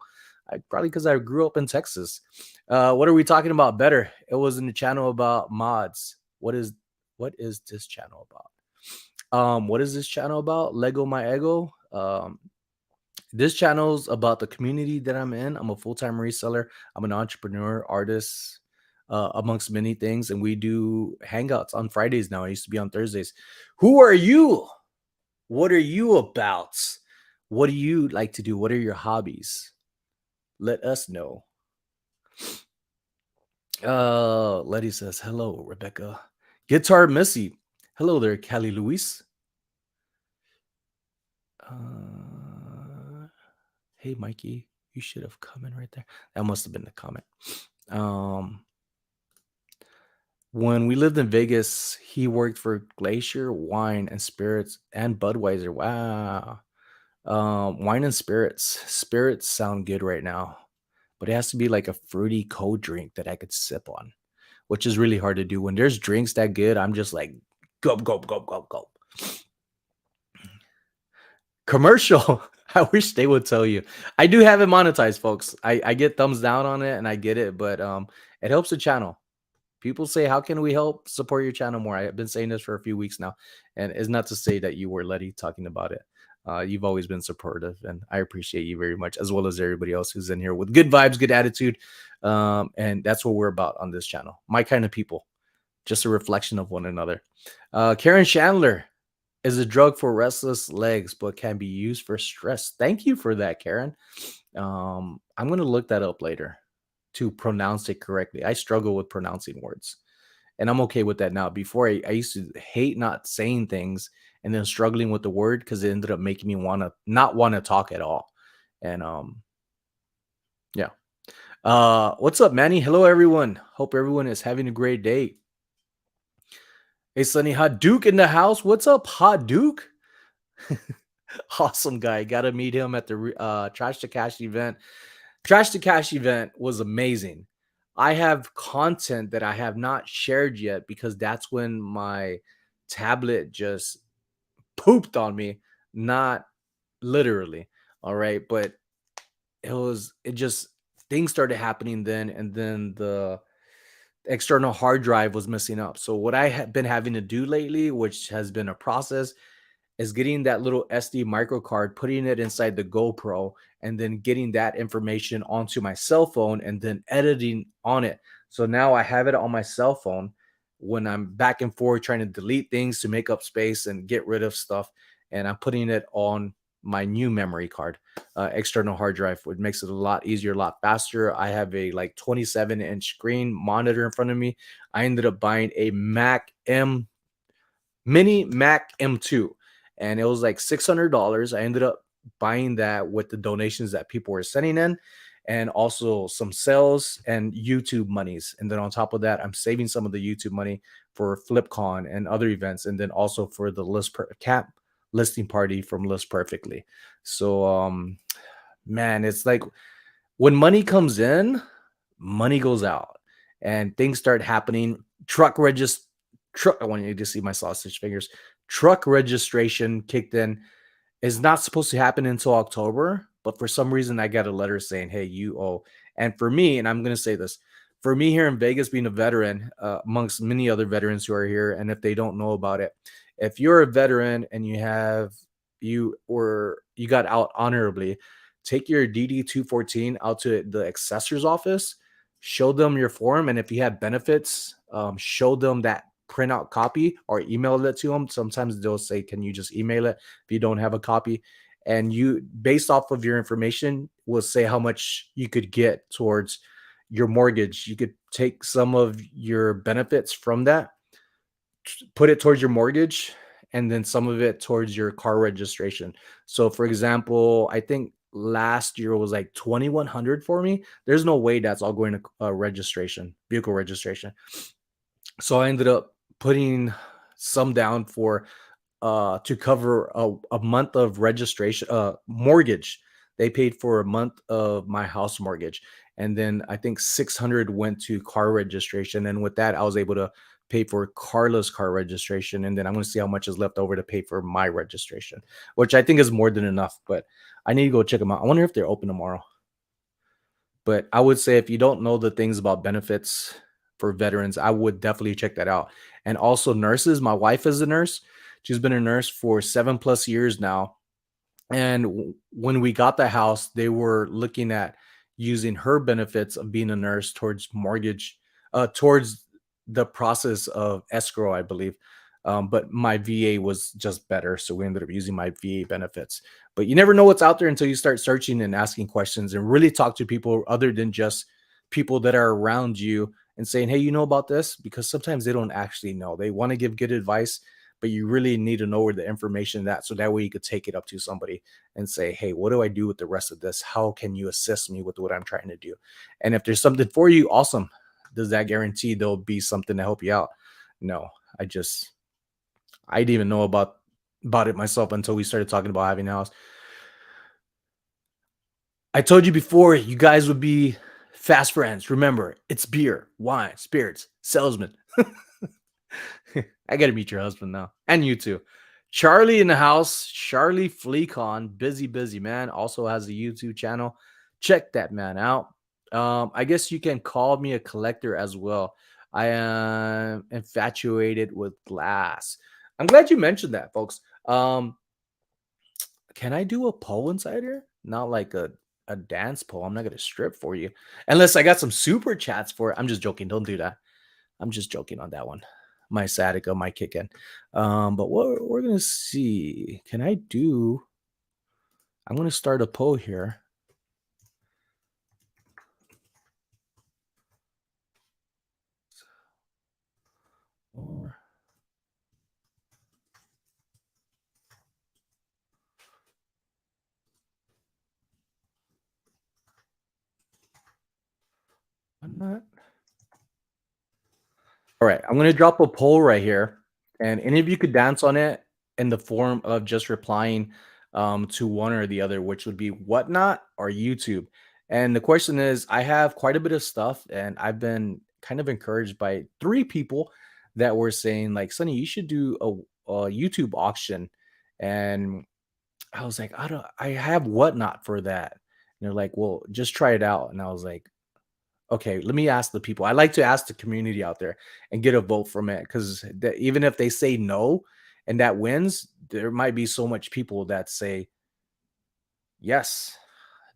Probably because I grew up in Texas. What are we talking about better? It was in the channel about mods. What is this channel about? What is this channel about? Lego My Ego. This channel's about the community that I'm in. I'm a full-time reseller. I'm an entrepreneur, artist, amongst many things. And we do hangouts on Fridays now. I used to be on Thursdays. Who are you? What are you about? What do you like to do? What are your hobbies? Let us know. Letty says, hello, Rebecca. Guitar Missy. Hello there, Callie Luis. Hey, Mikey, you should have come in right there. That must have been the comment. When we lived in Vegas, he worked for Glacier Wine and Spirits and Budweiser. Wow. Wine and spirits. Spirits sound good right now, but it has to be like a fruity cold drink that I could sip on, which is really hard to do. When there's drinks that good, I'm just like, gulp, gulp, gulp, gulp, gulp. Commercial. I wish they would tell you. I do have it monetized, folks. I get thumbs down on it and I get it, but it helps the channel. People say, how can we help support your channel more? I've been saying this for a few weeks now, and it's not to say that you were Letty talking about it. You've always been supportive, and I appreciate you very much, as well as everybody else who's in here with good vibes, good attitude. And that's what we're about on this channel. My kind of people, just a reflection of one another. Karen Chandler is a drug for restless legs, but can be used for stress. Thank you for that, Karen. I'm going to look that up later to pronounce it correctly. I struggle with pronouncing words, and I'm okay with that now. Before I used to hate not saying things and then struggling with the word because it ended up making me not want to talk at all. And yeah. What's up, Manny? Hello, everyone. Hope everyone is having a great day. Hey, Sonny, Hot Duke in the house. What's up, Hot Duke? Awesome guy. Got to meet him at the Trash to Cash event. Trash to Cash event was amazing. I have content that I have not shared yet because that's when my tablet just pooped on me. Not literally. All right. But things started happening then. And then the external hard drive was messing up. So what I have been having to do lately, which has been a process, is getting that little SD micro card, putting it inside the GoPro, and then getting that information onto my cell phone and then editing on it. So now I have it on my cell phone when I'm back and forth trying to delete things to make up space and get rid of stuff. And I'm putting it on my new memory card, external hard drive, which makes it a lot easier, a lot faster. I have a like 27-inch screen monitor in front of me. I ended up buying a mini Mac M2, and it was like $600. I ended up buying that with the donations that people were sending in, and also some sales and YouTube monies. And then on top of that, I'm saving some of the YouTube money for FlipCon and other events, and then also for the listing party from List Perfectly. So man, it's like when money comes in, money goes out, and things start happening. I want you to see my sausage fingers. Truck registration kicked in. Is not supposed to happen until October, but for some reason I got a letter saying, hey, you owe. And for me, and I'm going to say this, for me here in Vegas, being a veteran, amongst many other veterans who are here, and if they don't know about it, if you're a veteran and you got out honorably, take your DD 214 out to the assessor's office, show them your form, and if you have benefits, show them that printout copy or email it to them. Sometimes they'll say, can you just email it if you don't have a copy? And you, based off of your information, will say how much you could get towards your mortgage. You could take some of your benefits from that, put it towards your mortgage, and then some of it towards your car registration. So for example, I think last year was like 2,100 for me. There's no way that's all going to vehicle registration. So I ended up putting some down for to cover a month of registration mortgage. They paid for a month of my house mortgage, and then I think 600 went to car registration. And with that, I was able to pay for Carla's car registration, and then I'm going to see how much is left over to pay for my registration, which I think is more than enough. But I need to go check them out. I wonder if they're open tomorrow. But I would say if you don't know the things about benefits for veterans, I would definitely check that out. And also nurses. My wife is a nurse. She's been a nurse for 7+ years now. And when we got the house, they were looking at using her benefits of being a nurse towards mortgage, towards the process of escrow, I believe. But my VA was just better. So we ended up using my VA benefits. But you never know what's out there until you start searching and asking questions and really talk to people other than just people that are around you and saying, hey, you know about this? Because sometimes they don't actually know. They want to give good advice, but you really need to know where the information that, so that way you could take it up to somebody and say, hey, what do I do with the rest of this? How can you assist me with what I'm trying to do? And if there's something for you, awesome. Does that guarantee there'll be something to help you out? No, I didn't even know about it myself until we started talking about having a house. I told you before, you guys would be fast friends. Remember, it's beer, wine, spirits, salesman. I gotta meet your husband now, and you too. Charlie in the house, Charlie Fleecon, busy man. Also has a YouTube channel. Check that man out. I guess you can call me a collector as well. I am infatuated with glass. I'm glad you mentioned that, folks. Can I do a pole inside here? Not like a dance pole. I'm not gonna strip for you unless I got some super chats for it. I'm just joking. Don't do that. I'm just joking on that one. My sciatica might kick in. But what we're gonna see. Can I do? I'm gonna start a poll here. Or I'm not. All right, I'm gonna drop a poll right here, and any of you could dance on it in the form of just replying to one or the other, which would be whatnot or YouTube. And the question is, I have quite a bit of stuff, and I've been kind of encouraged by three people that were saying, like, Sonny, you should do a YouTube auction. And I was like, I have whatnot for that. And they're like, well, just try it out. And I was like, okay, let me ask the people. I like to ask the community out there and get a vote from it, because even if they say no and that wins, there might be so much people that say yes,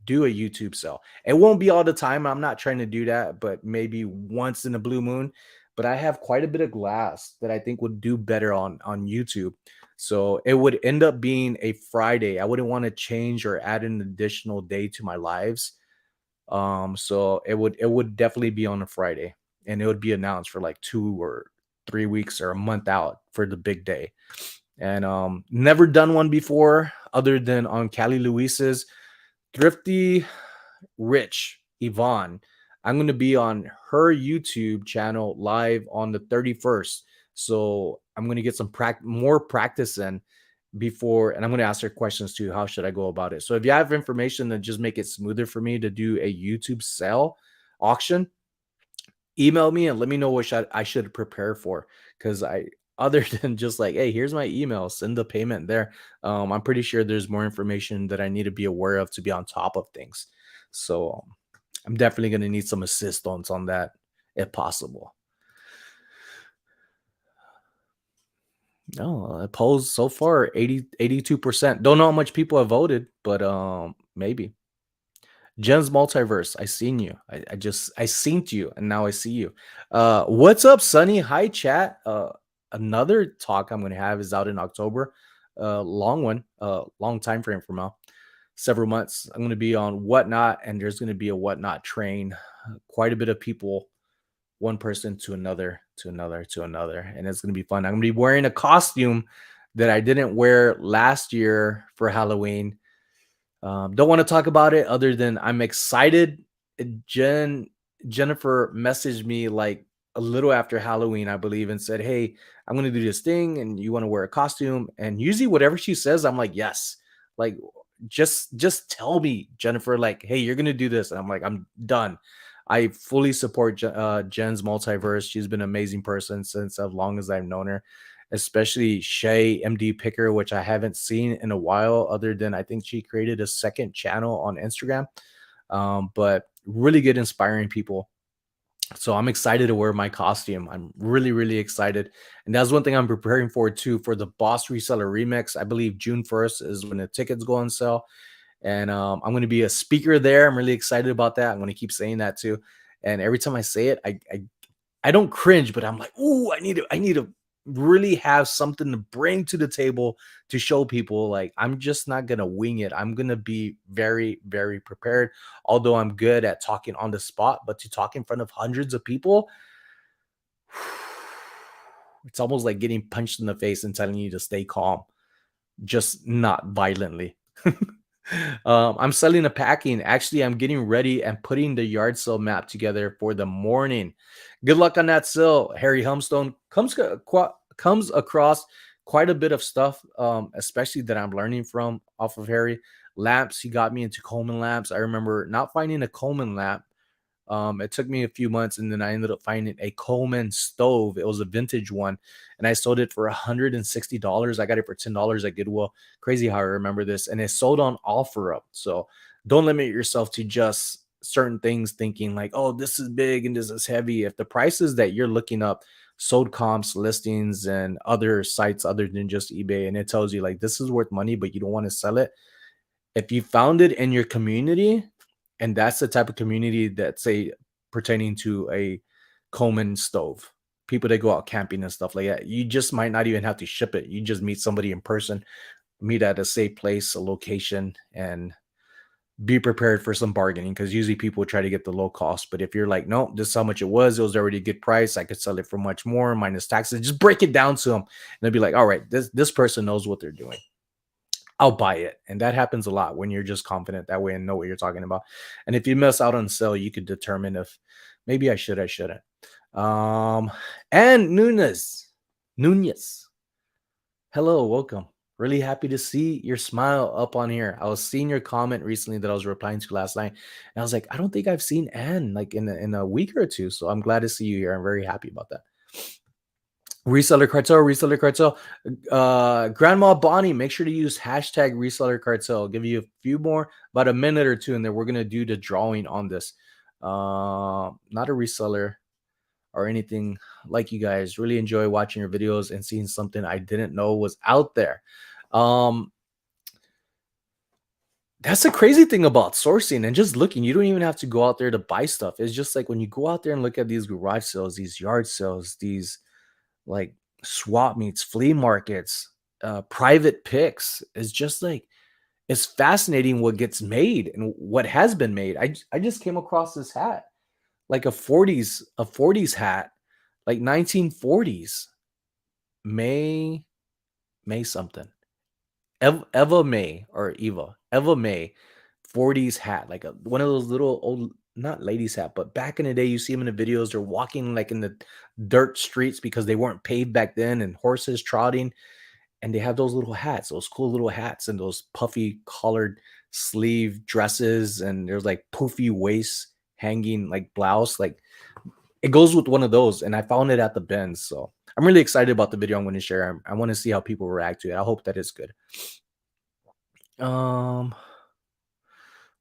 do a YouTube sell. It won't be all the time. I'm not trying to do that, but maybe once in a blue moon. But I have quite a bit of glass that I think would do better on YouTube. So it would end up being a Friday. I wouldn't want to change or add an additional day to my lives. So it would definitely be on a Friday, and it would be announced for like 2 or 3 weeks or a month out for the big day. And never done one before other than on Cali Luis's Thrifty Rich Yvonne. I'm going to be on her YouTube channel live on the 31st. So I'm going to get some more practice in before, and I'm going to ask her questions too. How should I go about it? So if you have information that just make it smoother for me to do a YouTube sale auction, email me and let me know what I should prepare for. Because other than just like, hey, here's my email, send the payment there. I'm pretty sure there's more information that I need to be aware of to be on top of things. So I'm definitely going to need some assistance on that if possible. No, polls so far 82%. Don't know how much people have voted, but maybe. Jen's multiverse. I seen you. I seen you, and now I see you. What's up, Sonny? Hi, chat. Another talk I'm gonna have is out in October. Long one, long time frame from now. Several months. I'm gonna be on Whatnot, and there's gonna be a Whatnot train. Quite a bit of people, one person to another, to another, to another, and it's gonna be fun. I'm gonna be wearing a costume that I didn't wear last year for Halloween. Don't want to talk about it other than I'm excited. Jennifer messaged me like a little after Halloween, I believe, and said, hey, I'm going to do this thing and you want to wear a costume. And usually whatever she says, I'm like, yes. Like, just tell me, Jennifer, like, hey, you're going to do this. And I'm like, I'm done. I fully support Jen's multiverse. She's been an amazing person since as long as I've known her, especially Shay MD Picker, which I haven't seen in a while, other than I think she created a second channel on Instagram. But really good, inspiring people. So I'm excited to wear my costume. I'm really, really excited. And that's one thing I'm preparing for too, for the Boss Reseller Remix. I believe June 1st is when the tickets go on sale. And I'm going to be a speaker there. I'm really excited about that. I'm going to keep saying that too. And every time I say it, I don't cringe, but I'm like, ooh, I need to really have something to bring to the table to show people. Like, I'm just not gonna wing it. I'm gonna be very, very prepared. Although I'm good at talking on the spot, but to talk in front of hundreds of people, It's almost like getting punched in the face and telling you to stay calm, just not violently. I'm selling a packing. Actually, I'm getting ready and putting the yard sale map together for the morning. Good luck on that sale. Harry Humstone comes across quite a bit of stuff, especially that I'm learning from off of Harry. Lamps, he got me into Coleman lamps. I remember not finding a Coleman lamp. It took me a few months, and then I ended up finding a Coleman stove. It was a vintage one, and I sold it for $160. I got it for $10 at Goodwill. Crazy how I remember this, and it sold on OfferUp. So don't limit yourself to just certain things, thinking like, "Oh, this is big and this is heavy." If the prices that you're looking up, sold comps, listings, and other sites other than just eBay, and it tells you like this is worth money, but you don't want to sell it, if you found it in your community, and that's the type of community that say pertaining to a Coleman stove, people that go out camping and stuff like that, you just might not even have to ship it. You just meet somebody in person, meet at a safe place, a location, and be prepared for some bargaining, because usually people try to get the low cost. But if you're like, no, this is how much it was already a good price, I could sell it for much more minus taxes, just break it down to them, and they'll be like, all right, this person knows what they're doing, I'll buy it. And that happens a lot when you're just confident that way and know what you're talking about. And if you miss out on sale, you could determine if maybe I shouldn't. Um, and Nunez. Hello, welcome. Really happy to see your smile up on here. I was seeing your comment recently that I was replying to last night, and I was like, I don't think I've seen Anne like in a week or two. So I'm glad to see you here. I'm very happy about that. Reseller cartel. Grandma Bonnie, make sure to use hashtag reseller cartel. I'll give you a few more, about a minute or two, and then we're gonna do the drawing on this. Not a reseller or anything like you guys. Really enjoy watching your videos and seeing something I didn't know was out there. Um, that's the crazy thing about sourcing and just looking. You don't even have to go out there to buy stuff. It's just like when you go out there and look at these garage sales, these yard sales, these like swap meets, flea markets, private picks. It's just like it's fascinating what gets made and what has been made. I just came across this hat, like a 40s hat, like 1940s, May May something. Eva May or Eva May 40s hat, like one of those little old, not ladies hat, but back in the day, you see them in the videos. They're walking like in the dirt streets because they weren't paved back then, and horses trotting, and they have those little hats, those cool little hats, and those puffy collared sleeve dresses, and there's like poofy waist hanging like blouse, like it goes with one of those. And I found it at the Benz, so I'm really excited about the video I'm going to share. I want to see how people react to it. I hope that it's good. Um,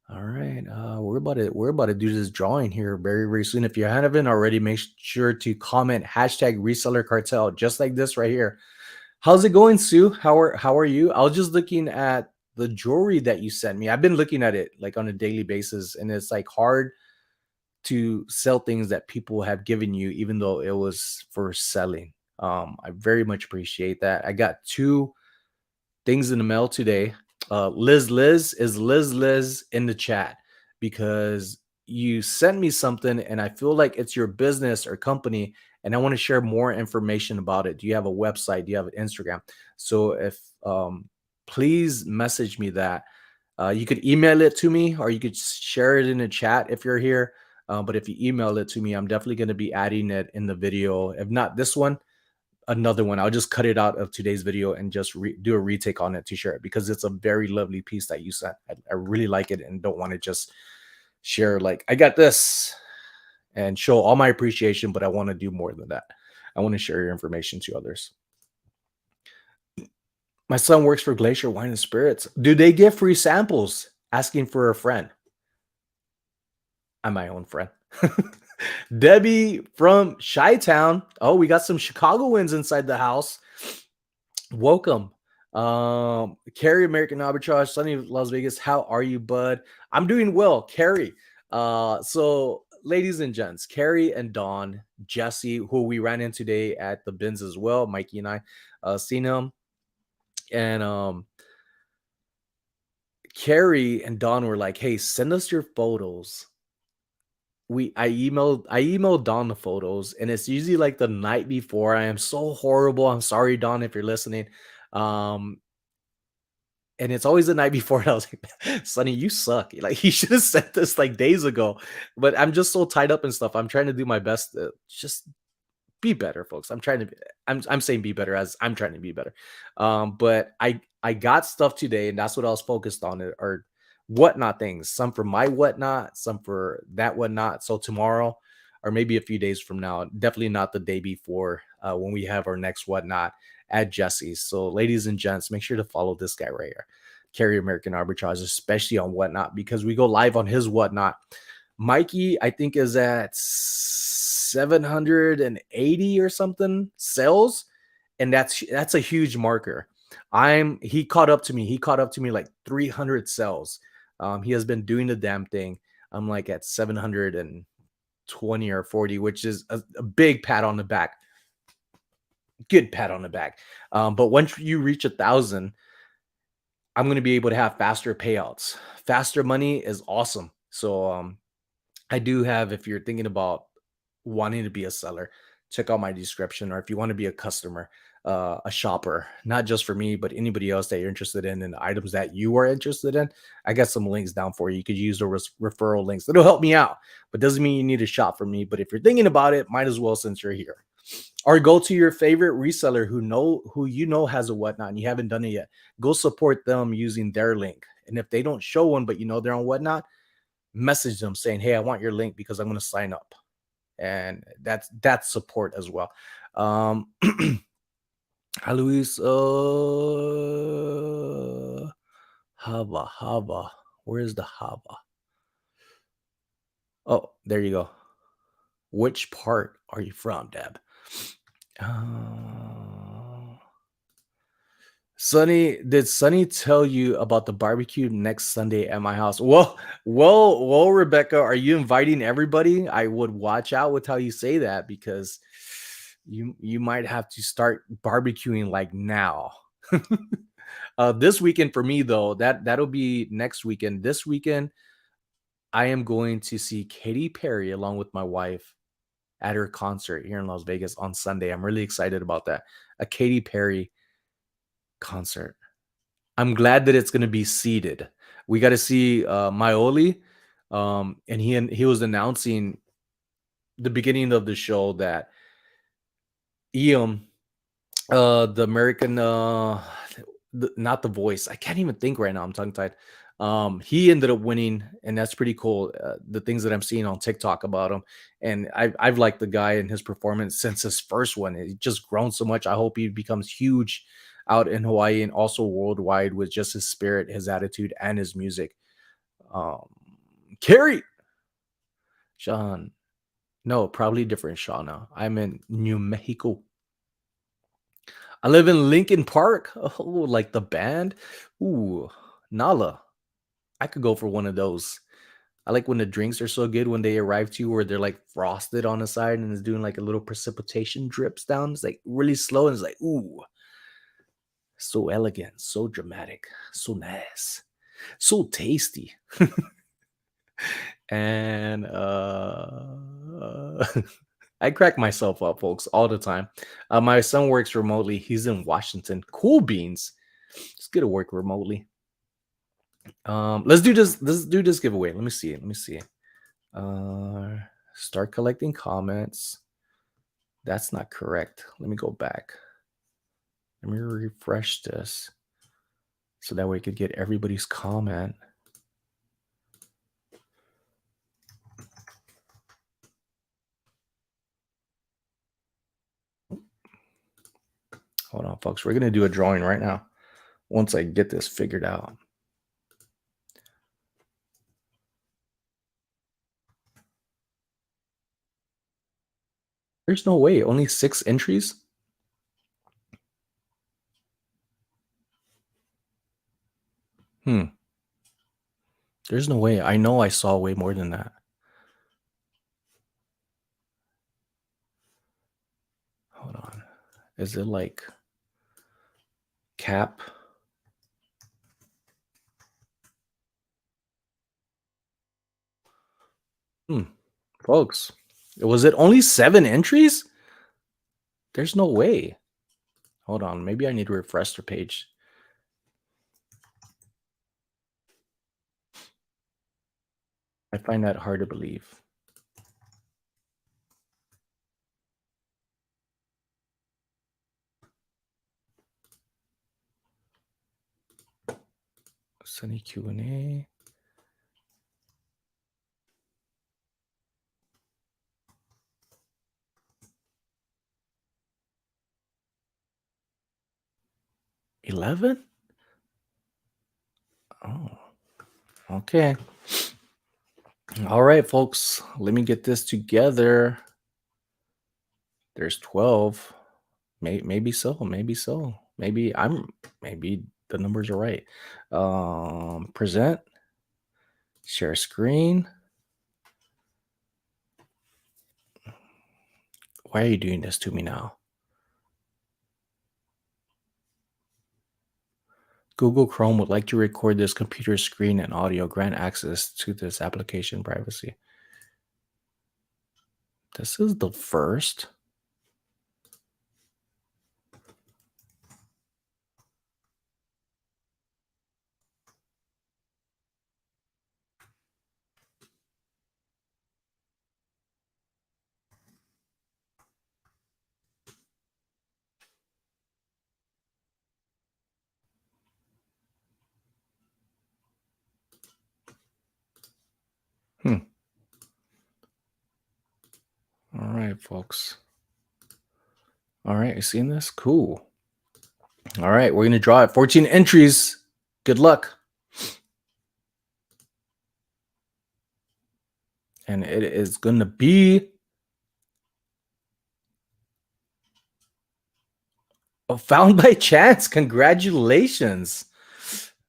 all right. We're about to do this drawing here very, very soon. If you haven't already, make sure to comment hashtag reseller cartel, just like this right here. How's it going, Sue? How are you? I was just looking at the jewelry that you sent me. I've been looking at it like on a daily basis, and it's like hard to sell things that people have given you, even though it was for selling. I very much appreciate that. I got two things in the mail today. Liz in the chat, because you sent me something and I feel like it's your business or company, and I want to share more information about it. Do you have a website? Do you have an Instagram? So if please message me that. You could email it to me, or you could share it in the chat if you're here. But if you email it to me, I'm definitely going to be adding it in the video. If not this one, another one. I'll just cut it out of today's video and just do a retake on it to share it, because it's a very lovely piece that you sent. I really like it and don't want to just share like I got this and show all my appreciation, but I want to do more than that. I want to share your information to others. My son works for Glacier Wine and Spirits. Do they give free samples? Asking for a friend. I'm my own friend. Debbie from Chi-Town. Oh, we got some Chicagoans inside the house. Welcome. Carrie, American Arbitrage, Sunny Las Vegas. How are you, bud? I'm doing well, Carrie. So ladies and gents, Carrie and Dawn, Jesse, who we ran in today at the bins as well, Mikey and I, seen him. And Carrie and Dawn were like, hey, send us your photos I emailed Don the photos, and it's usually like the night before. I am so horrible. I'm sorry, Don, if you're listening. Um, and it's always the night before. And I was like, Sonny, you suck. Like, he should have said this like days ago. But I'm just so tied up and stuff. I'm trying to do my best to just be better, folks. I'm trying to be, I'm saying be better as I'm trying to be better. But I got stuff today, and that's what I was focused on, or whatnot things. Some for my whatnot, some for that whatnot. So tomorrow, or maybe a few days from now, definitely not the day before, when we have our next whatnot at Jesse's. So, ladies and gents, make sure to follow this guy right here, Carry American Arbitrage, especially on whatnot, because we go live on his whatnot. Mikey, I think, is at 780 or something sales, and that's a huge marker. He caught up to me. He caught up to me like 300 sales. He has been doing the damn thing. I'm like at 720 or 40, which is a big pat on the back. Good pat on the back. But once you reach 1,000, I'm going to be able to have faster payouts. Faster money is awesome. So I do have, if you're thinking about wanting to be a seller, check out my description. Or if you want to be a customer, a shopper, not just for me, but anybody else that you're interested in and the items that you are interested in, I got some links down for you. You could use the referral links. That'll help me out, but doesn't mean you need to shop for me. But if you're thinking about it, might as well since you're here. Or go to your favorite reseller who you know has a whatnot and you haven't done it yet. Go support them using their link. And if they don't show one, but you know they're on whatnot, message them saying, "Hey, I want your link because I'm going to sign up." And that's support as well. Hi, Luis. Hava. Where's the Hava? Oh, there you go. Which part are you from, Deb? Uh, Sonny, did Sonny tell you about the barbecue next Sunday at my house? Well, Rebecca, are you inviting everybody? I would watch out with how you say that, because you might have to start barbecuing like now. This weekend for me though, that'll be next weekend. This weekend, I am going to see Katy Perry along with my wife at her concert here in Las Vegas on Sunday. I'm really excited about that. A Katy Perry concert. I'm glad that it's going to be seated. We got to see Maioli, and he was announcing the beginning of the show that Iam, the American, not the voice. I can't even think right now. I'm tongue tied. He ended up winning, and that's pretty cool. The things that I'm seeing on TikTok about him, and I've liked the guy and his performance since his first one. He's just grown so much. I hope he becomes huge out in Hawaii and also worldwide with just his spirit, his attitude, and his music. Um, Carrie, Sean, no, probably different Sean now. I'm in New Mexico. I live in Lincoln Park. Oh, like the band. Ooh, Nala. I could go for one of those. I like when the drinks are so good when they arrive to you, where they're like frosted on the side and it's doing like a little precipitation drips down. It's like really slow and it's like, ooh, so elegant, so dramatic, so nice, so tasty. And I crack myself up, folks, all the time. My son works remotely. He's in Washington. Cool beans. It's good to work remotely. Let's do this. Let's do this giveaway. Let me see. Let me see. Start collecting comments. That's not correct. Let me go back. Let me refresh this so that way I could get everybody's comment. Hold on, folks. We're going to do a drawing right now once I get this figured out. There's no way. Only 6 entries? There's no way. I know I saw way more than that. Hold on. Is it like cap? Folks, was it only 7 entries? There's no way. Hold on, maybe I need to refresh the page. I find that hard to believe. Sunny Q&A. $11? Oh, okay. All right, folks. Let me get this together. There's 12. Maybe so. Maybe so. Maybe the numbers are right. Present. Share screen. Why are you doing this to me now? Google Chrome would like to record this computer screen and audio. Grant access to this application privacy. This is the first. All right, folks. All right, you seeing this? Cool. All right, we're going to draw it. 14 entries. Good luck. And it is going to be found by chance. Congratulations.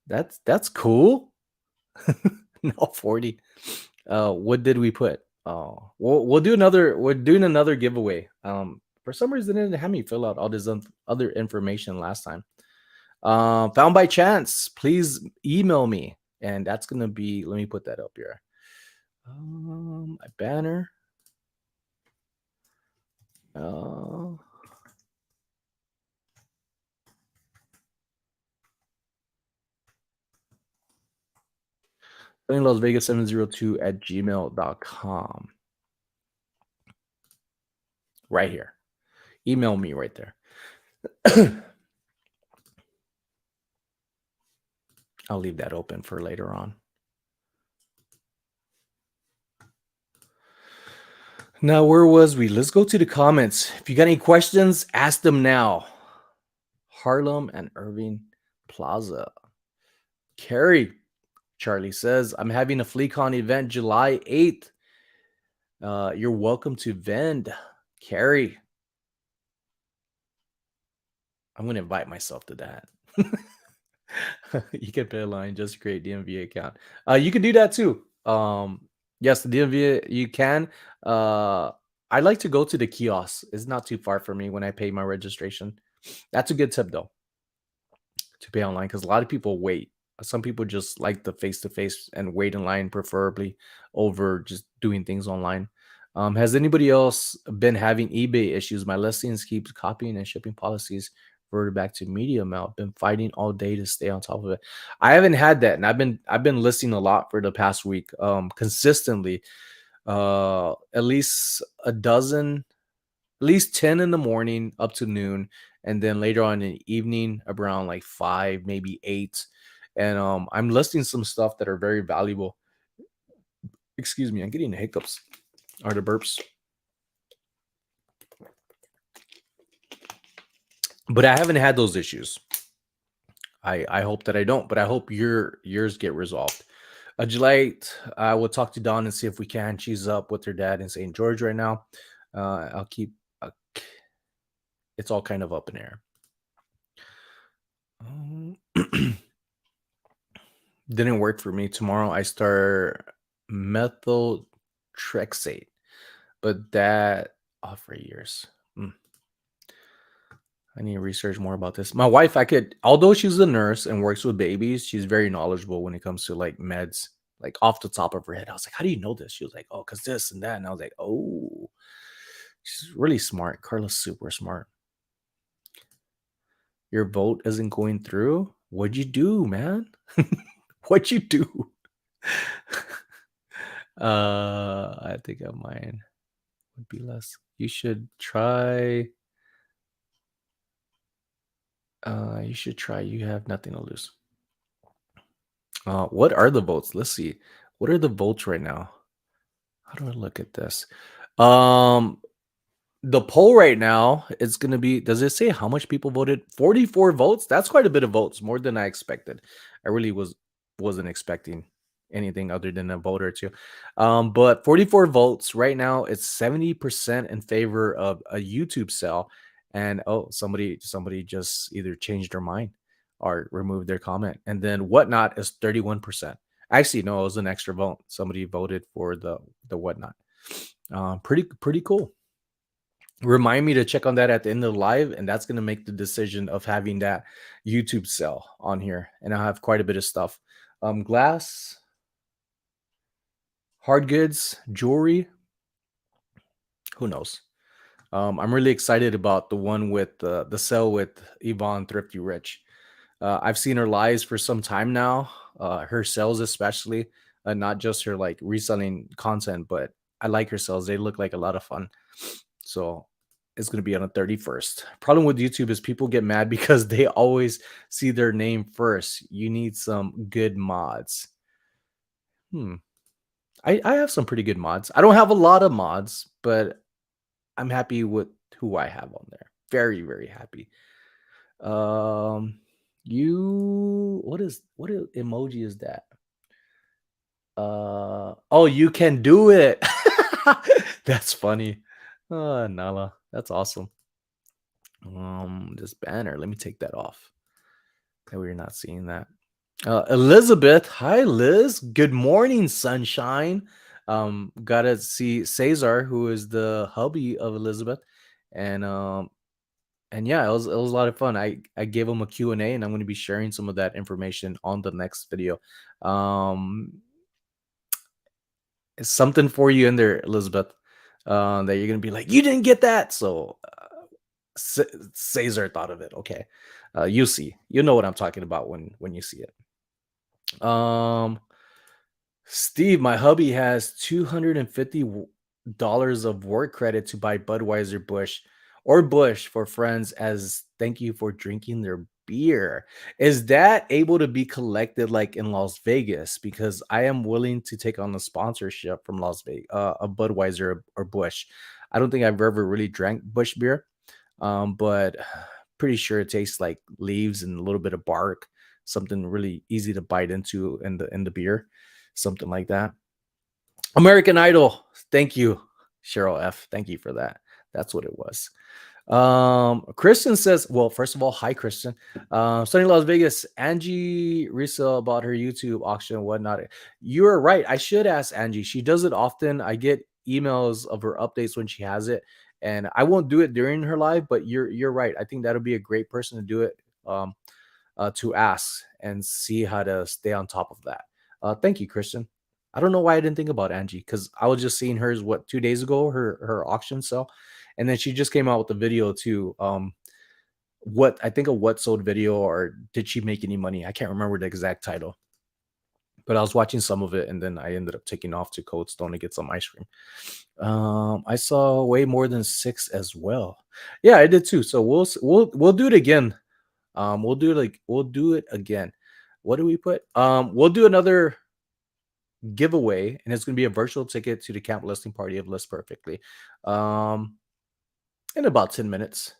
That's cool. No, 40. What did we put? Oh, we're doing another giveaway. For some reason it didn't have me fill out all this other information last time. Found by chance, please email me. And that's gonna be, let me put that up here. My banner. SonnyLasVegas702@gmail.com. Right here. Email me right there. I'll leave that open for later on. Now, where was we? Let's go to the comments. If you got any questions, ask them now. Harlem and Irving Plaza. Carrie, Charlie says, I'm having a FleaCon event July 8th. You're welcome to vend. Carrie, I'm going to invite myself to that. You can pay a line, just create DMV account. You can do that too. Yes, the DMV, you can. I like to go to the kiosk. It's not too far for me when I pay my registration. That's a good tip though, to pay online, because a lot of people wait. Some people just like the face-to-face and wait in line, preferably over just doing things online. Has anybody else been having eBay issues? My listings keep copying and shipping policies reverted back to media amount. Been fighting all day to stay on top of it. I haven't had that, and I've been listing a lot for the past week, consistently. At least a dozen, at least 10 in the morning up to noon, and then later on in the evening around like 5, maybe 8. And I'm listing some stuff that are very valuable. Excuse me, I'm getting the hiccups or the burps. But I haven't had those issues. I hope that I don't, but I hope yours get resolved. July, I will talk to Dawn and see if we can. She's up with her dad in St. George right now. I'll keep. It's all kind of up in air. Didn't work for me. Tomorrow I start methotrexate, but that for years. I need to research more about this. My wife, although she's a nurse and works with babies, she's very knowledgeable when it comes to like meds like off the top of her head. I was like, "How do you know this?" She was like, "Oh, cause this and that." And I was like, "Oh, she's really smart. Carla's super smart." Your vote isn't going through. What'd you do, man? What'd you do? I think of mine would be less. You should try. You should try. You have nothing to lose. What are the votes? Let's see. What are the votes right now? How do I look at this? Um, the poll right now is going to be, does it say how much people voted? 44 votes. That's quite a bit of votes, more than I expected. I really wasn't expecting anything other than a vote or two. But 44 votes right now, it's 70% in favor of a YouTube sell. And oh, somebody just either changed their mind or removed their comment. And then whatnot is 31%. Actually, no, it was an extra vote. Somebody voted for the whatnot. Pretty cool. Remind me to check on that at the end of the live, and that's going to make the decision of having that YouTube sell on here. And I'll have quite a bit of stuff. Glass, hard goods, jewelry, who knows. I'm really excited about the one with the sell with Yvonne Thrifty Rich. I've seen her lives for some time now, her sales especially, not just her like reselling content, but I like her sales. They look like a lot of fun. So it's going to be on the 31st. Problem with YouTube is people get mad because they always see their name first. You need some good mods. Hmm. I have some pretty good mods. I don't have a lot of mods, but I'm happy with who I have on there. Very, very happy. Um, what emoji is that? Oh, you can do it. That's funny. Nala, that's awesome. This banner, let me take that off. That we're not seeing that. Elizabeth, hi Liz. Good morning, sunshine. Gotta see Cesar, who is the hubby of Elizabeth, and yeah, it was a lot of fun. I gave him a Q&A, and I'm going to be sharing some of that information on the next video. Um, it's something for you in there, Elizabeth. That you're gonna be like, you didn't get that. So Caesar thought of it. Okay, you see, you know what I'm talking about when you see it. Steve, my hubby has $250 of work credit to buy Budweiser Bush for friends as thank you for drinking their beer. Is that able to be collected like in Las Vegas? Because I am willing to take on a sponsorship from Las Vegas, a Budweiser or Bush. I don't think I've ever really drank Bush beer, but pretty sure it tastes like leaves and a little bit of bark, something really easy to bite into in the beer, something like that. American Idol, thank you, Cheryl F. Thank you for that. That's what it was. Kristen says, well, first of all, hi, Kristen. Sunny Las Vegas, Angie Resell about her YouTube auction and whatnot. You're right. I should ask Angie. She does it often. I get emails of her updates when she has it, and I won't do it during her live, but you're right. I think that'll be a great person to do it. To ask and see how to stay on top of that. Thank you, Christian. I don't know why I didn't think about Angie because I was just seeing hers 2 days ago, her auction sale, and then she just came out with a video too. What I think a what sold video, or did she make any money? I can't remember the exact title, but I was watching some of it, and then I ended up taking off to Cold Stone to get some ice cream. I saw way more than 6 as well. Yeah, I did too. So we'll do it again. We'll do it again. What do we put? We'll do another giveaway, and it's gonna be a virtual ticket to the camp listing party of List Perfectly. Um, in about 10 minutes.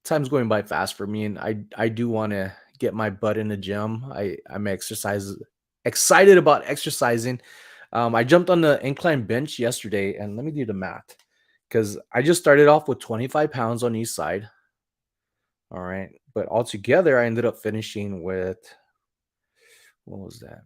Time's going by fast for me, and I do want to get my butt in the gym. I'm excited about exercising. I jumped on the incline bench yesterday, and let me do the math because I just started off with 25 pounds on each side. All right, but altogether, I ended up finishing with what was that?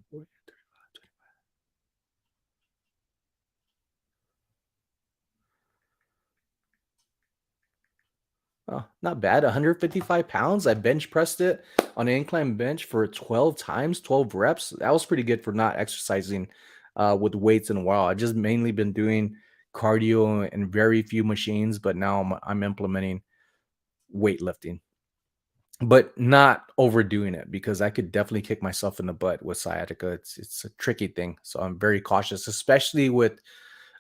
Oh, not bad. 155 pounds. I bench pressed it on an incline bench for 12 times, 12 reps. That was pretty good for not exercising with weights in a while. I just mainly been doing cardio and very few machines, but now I'm implementing weightlifting, but not overdoing it because I could definitely kick myself in the butt with sciatica. It's a tricky thing, so I'm very cautious, especially with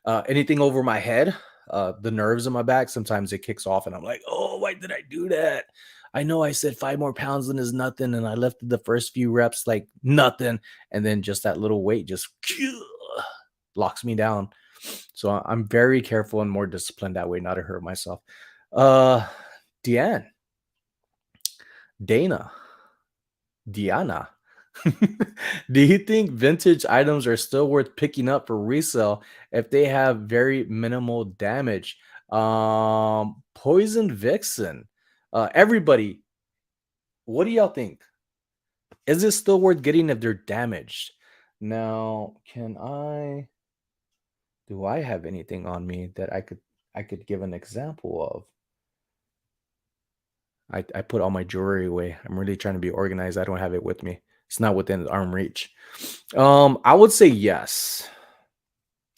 anything over my head, the nerves in my back. Sometimes it kicks off, and I'm like, "Oh, why did I do that? I know I said 5 more pounds and is nothing, and I lifted the first few reps like nothing, and then just that little weight just locks me down." So I'm very careful and more disciplined that way, not to hurt myself. Uh, Deanne, Dana, Diana. Do you think vintage items are still worth picking up for resale if they have very minimal damage? Poison Vixen. Everybody, what do y'all think? Is it still worth getting if they're damaged? Now, do I have anything on me that I could give an example of? I put all my jewelry away. I'm really trying to be organized. I don't have it with me. It's not within arm reach. I would say yes.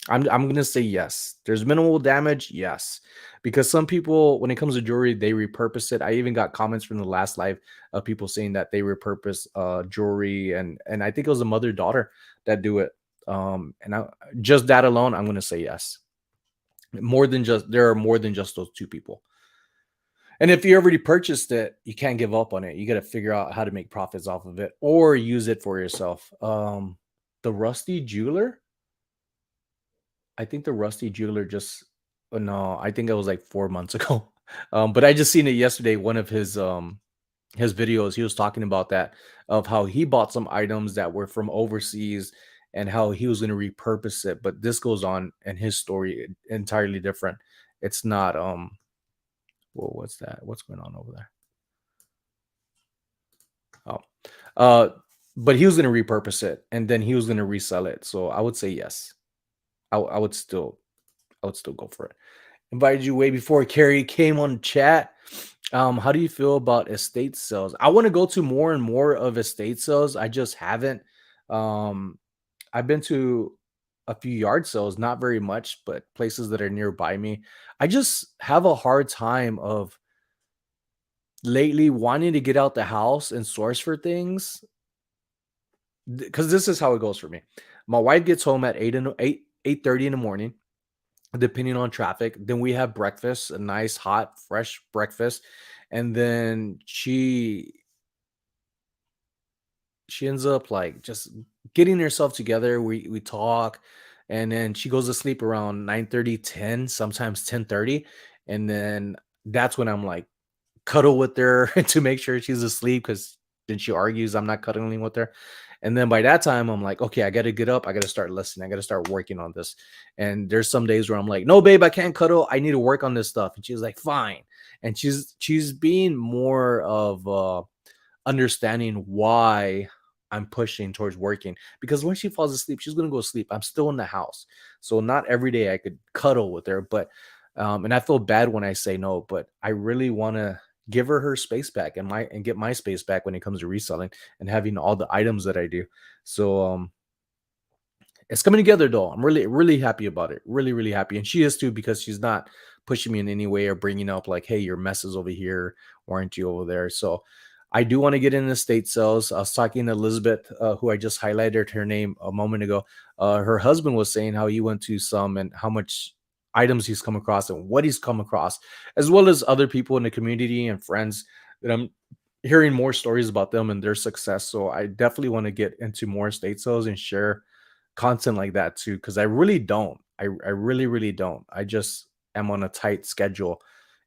I'm gonna say yes. There's minimal damage, yes, because some people, when it comes to jewelry, they repurpose it. I even got comments from the last live of people saying that they repurpose jewelry, and I think it was a mother daughter that do it. And just that alone, I'm gonna say yes. There are more than just those two people. And if you already purchased it, you can't give up on it. You got to figure out how to make profits off of it or use it for yourself. The Rusty Jeweler, I think the Rusty Jeweler just no, I think it was like 4 months ago. But I just seen it yesterday. One of his videos, he was talking about that of how he bought some items that were from overseas and how he was going to repurpose it. But this goes on in his story entirely different. It's not whoa, what's that? What's going on over there? Oh. Uh but he was going to repurpose it and then he was going to resell it. So I would say yes. I would still go for it. Invited you way before Carrie came on chat. How do you feel about estate sales? I want to go to more and more of estate sales. I just haven't. Um, I've been to a few yard sales, not very much, but places that are nearby me. I just have a hard time of lately wanting to get out the house and source for things because this is how it goes for me. My wife gets home at 8:30 in the morning depending on traffic. Then we have breakfast, a nice, hot, fresh breakfast. And then she ends up like just getting herself together. We talk, and then she goes to sleep around 9:30, 10, sometimes 10:30. And then that's when I'm like cuddle with her to make sure she's asleep because then she argues I'm not cuddling with her. And then by that time, I'm like, okay, I got to get up. I got to start listening. I got to start working on this. And there's some days where I'm like, no, babe, I can't cuddle. I need to work on this stuff. And she's like, fine. And she's being more of understanding why I'm pushing towards working because when she falls asleep, she's gonna go to sleep. I'm still in the house, so not every day I could cuddle with her. But and I feel bad when I say no, but I really want to give her space back and get my space back when it comes to reselling and having all the items that I do. So it's coming together though. I'm really happy about it. Really happy, and she is too because she's not pushing me in any way or bringing up like, "Hey, your mess is over here. Why aren't you over there?" So I do want to get into estate sales. I was talking to Elizabeth, who I just highlighted her name a moment ago. Her husband was saying how he went to some and how much items he's come across and what he's come across, as well as other people in the community and friends that I'm hearing more stories about them and their success. So I definitely want to get into more estate sales and share content like that too, because I really don't. I really don't. I just am on a tight schedule.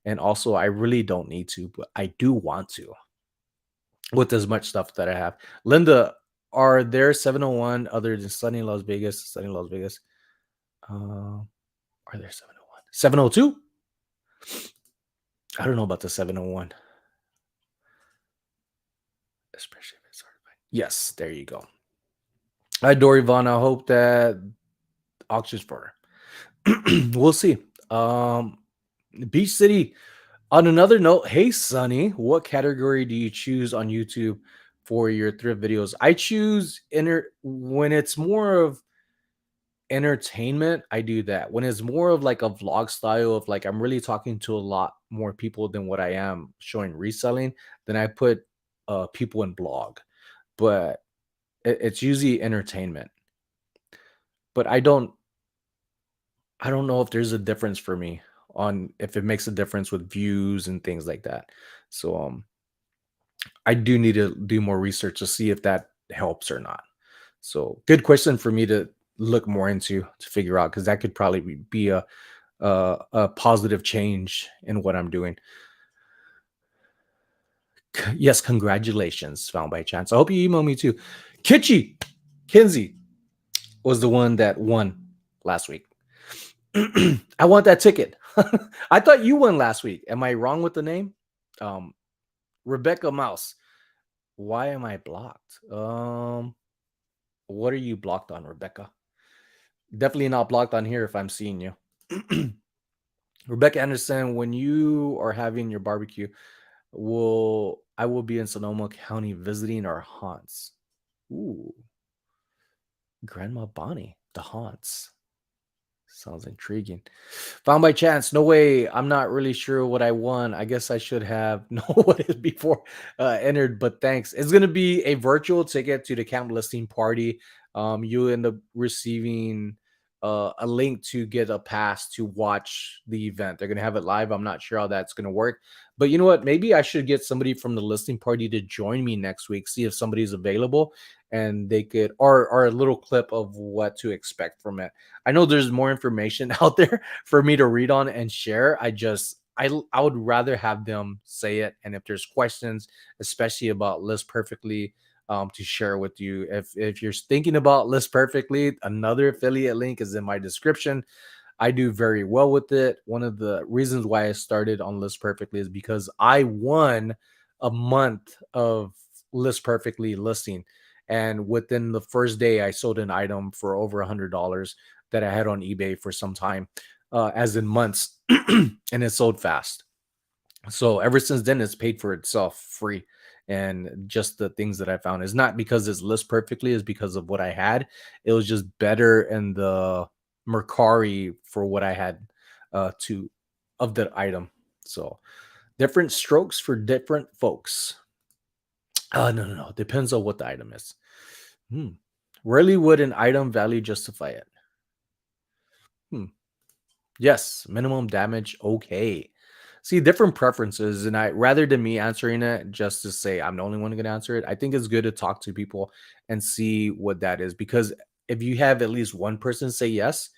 And also I really don't need to, but I do want to with as much stuff that I have. Linda, are there 701 other than Sunny Las Vegas? Sunny Las Vegas. Are there 701? 702? I don't know about the 701. Especially if it's hard to find. Yes, there you go. Hi, Dory Vaughn. I hope that auctions for her. We'll see. Beach City. On another note, hey Sonny, what category do you choose on YouTube for your thrift videos? I choose when it's more of entertainment, I do that. When it's more of like a vlog style of like I'm really talking to a lot more people than what I am showing reselling, then I put people in blog. But it's usually entertainment. But I don't know if there's a difference for me on if it makes a difference with views and things like that. So I do need to do more research to see if that helps or not. So good question for me to look more into to figure out because that could probably be a positive change in what I'm doing. Yes, congratulations, found by chance. I hope you email me too. Kitchi Kinsey was the one that won last week. I want that ticket. I thought you won last week. Am I wrong with the name? Um, Rebecca Mouse. Why am I blocked? What are you blocked on, Rebecca? Definitely not blocked on here if I'm seeing you. Rebecca Anderson, when you are having your barbecue, I will be in Sonoma County visiting our haunts. Ooh, Grandma Bonnie, the haunts. Sounds intriguing. Found by chance. No way. I'm not really sure what I won. I guess I should have known what it before entered, but thanks. It's going to be a virtual ticket to the camp listing party. You end up receiving a link to get a pass to watch the event. They're going to have it live. I'm not sure how that's going to work, but you know what? Maybe I should get somebody from the listing party to join me next week, see if somebody's available and they could, or a little clip of what to expect from it. I know there's more information out there for me to read on and share. I would rather have them say it. And if there's questions, especially about List Perfectly, to share with you. If you're thinking about List Perfectly, another affiliate link is in my description. I do very well with it. One of the reasons why I started on List Perfectly is because I won a month of List Perfectly listing. And within the first day, I sold an item for over $100 that I had on eBay for some time, as in months, and it sold fast. So ever since then, it's paid for itself free. And just the things that I found is not because it's list perfectly, is because of what I had. It was just better in the Mercari for what I had to of the item. So different strokes for different folks. No. Depends on what the item is. Hmm. Rarely would an item value justify it. Hmm. Yes, minimum damage. Okay. See, different preferences, and I rather than me answering it just to say I'm the only one going to answer it, I think it's good to talk to people and see what that is because if you have at least one person say yes,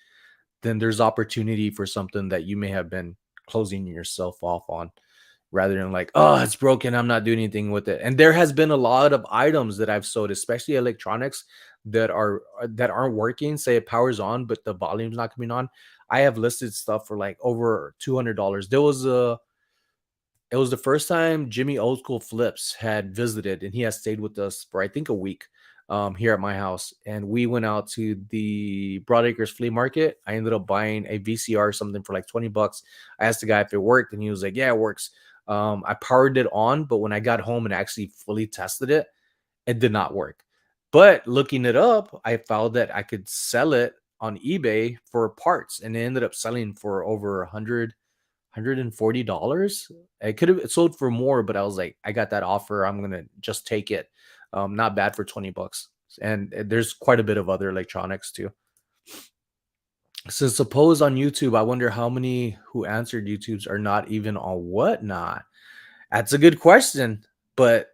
then there's opportunity for something that you may have been closing yourself off on rather than like, oh, it's broken. I'm not doing anything with it. And there has been a lot of items that I've sold, especially electronics that aren't working. Say it powers on, but the volume's not coming on. I have listed stuff for like over $200. It was the first time Jimmy Old School Flips had visited, and he has stayed with us for I think a week here at my house. And we went out to the Broadacres flea market. I ended up buying a VCR or something for like $20. I asked the guy if it worked, and he was like, "Yeah, it works." I powered it on, but when I got home and actually fully tested it, it did not work. But looking it up, I found that I could sell it on eBay for parts, and it ended up selling for over 140. It could have sold for more, but I was like, I got that offer. I'm gonna just take it. Not bad for $20. And there's quite a bit of other electronics too. Since the polls on YouTube, I wonder how many who answered YouTube's are not even on Whatnot. That's a good question, but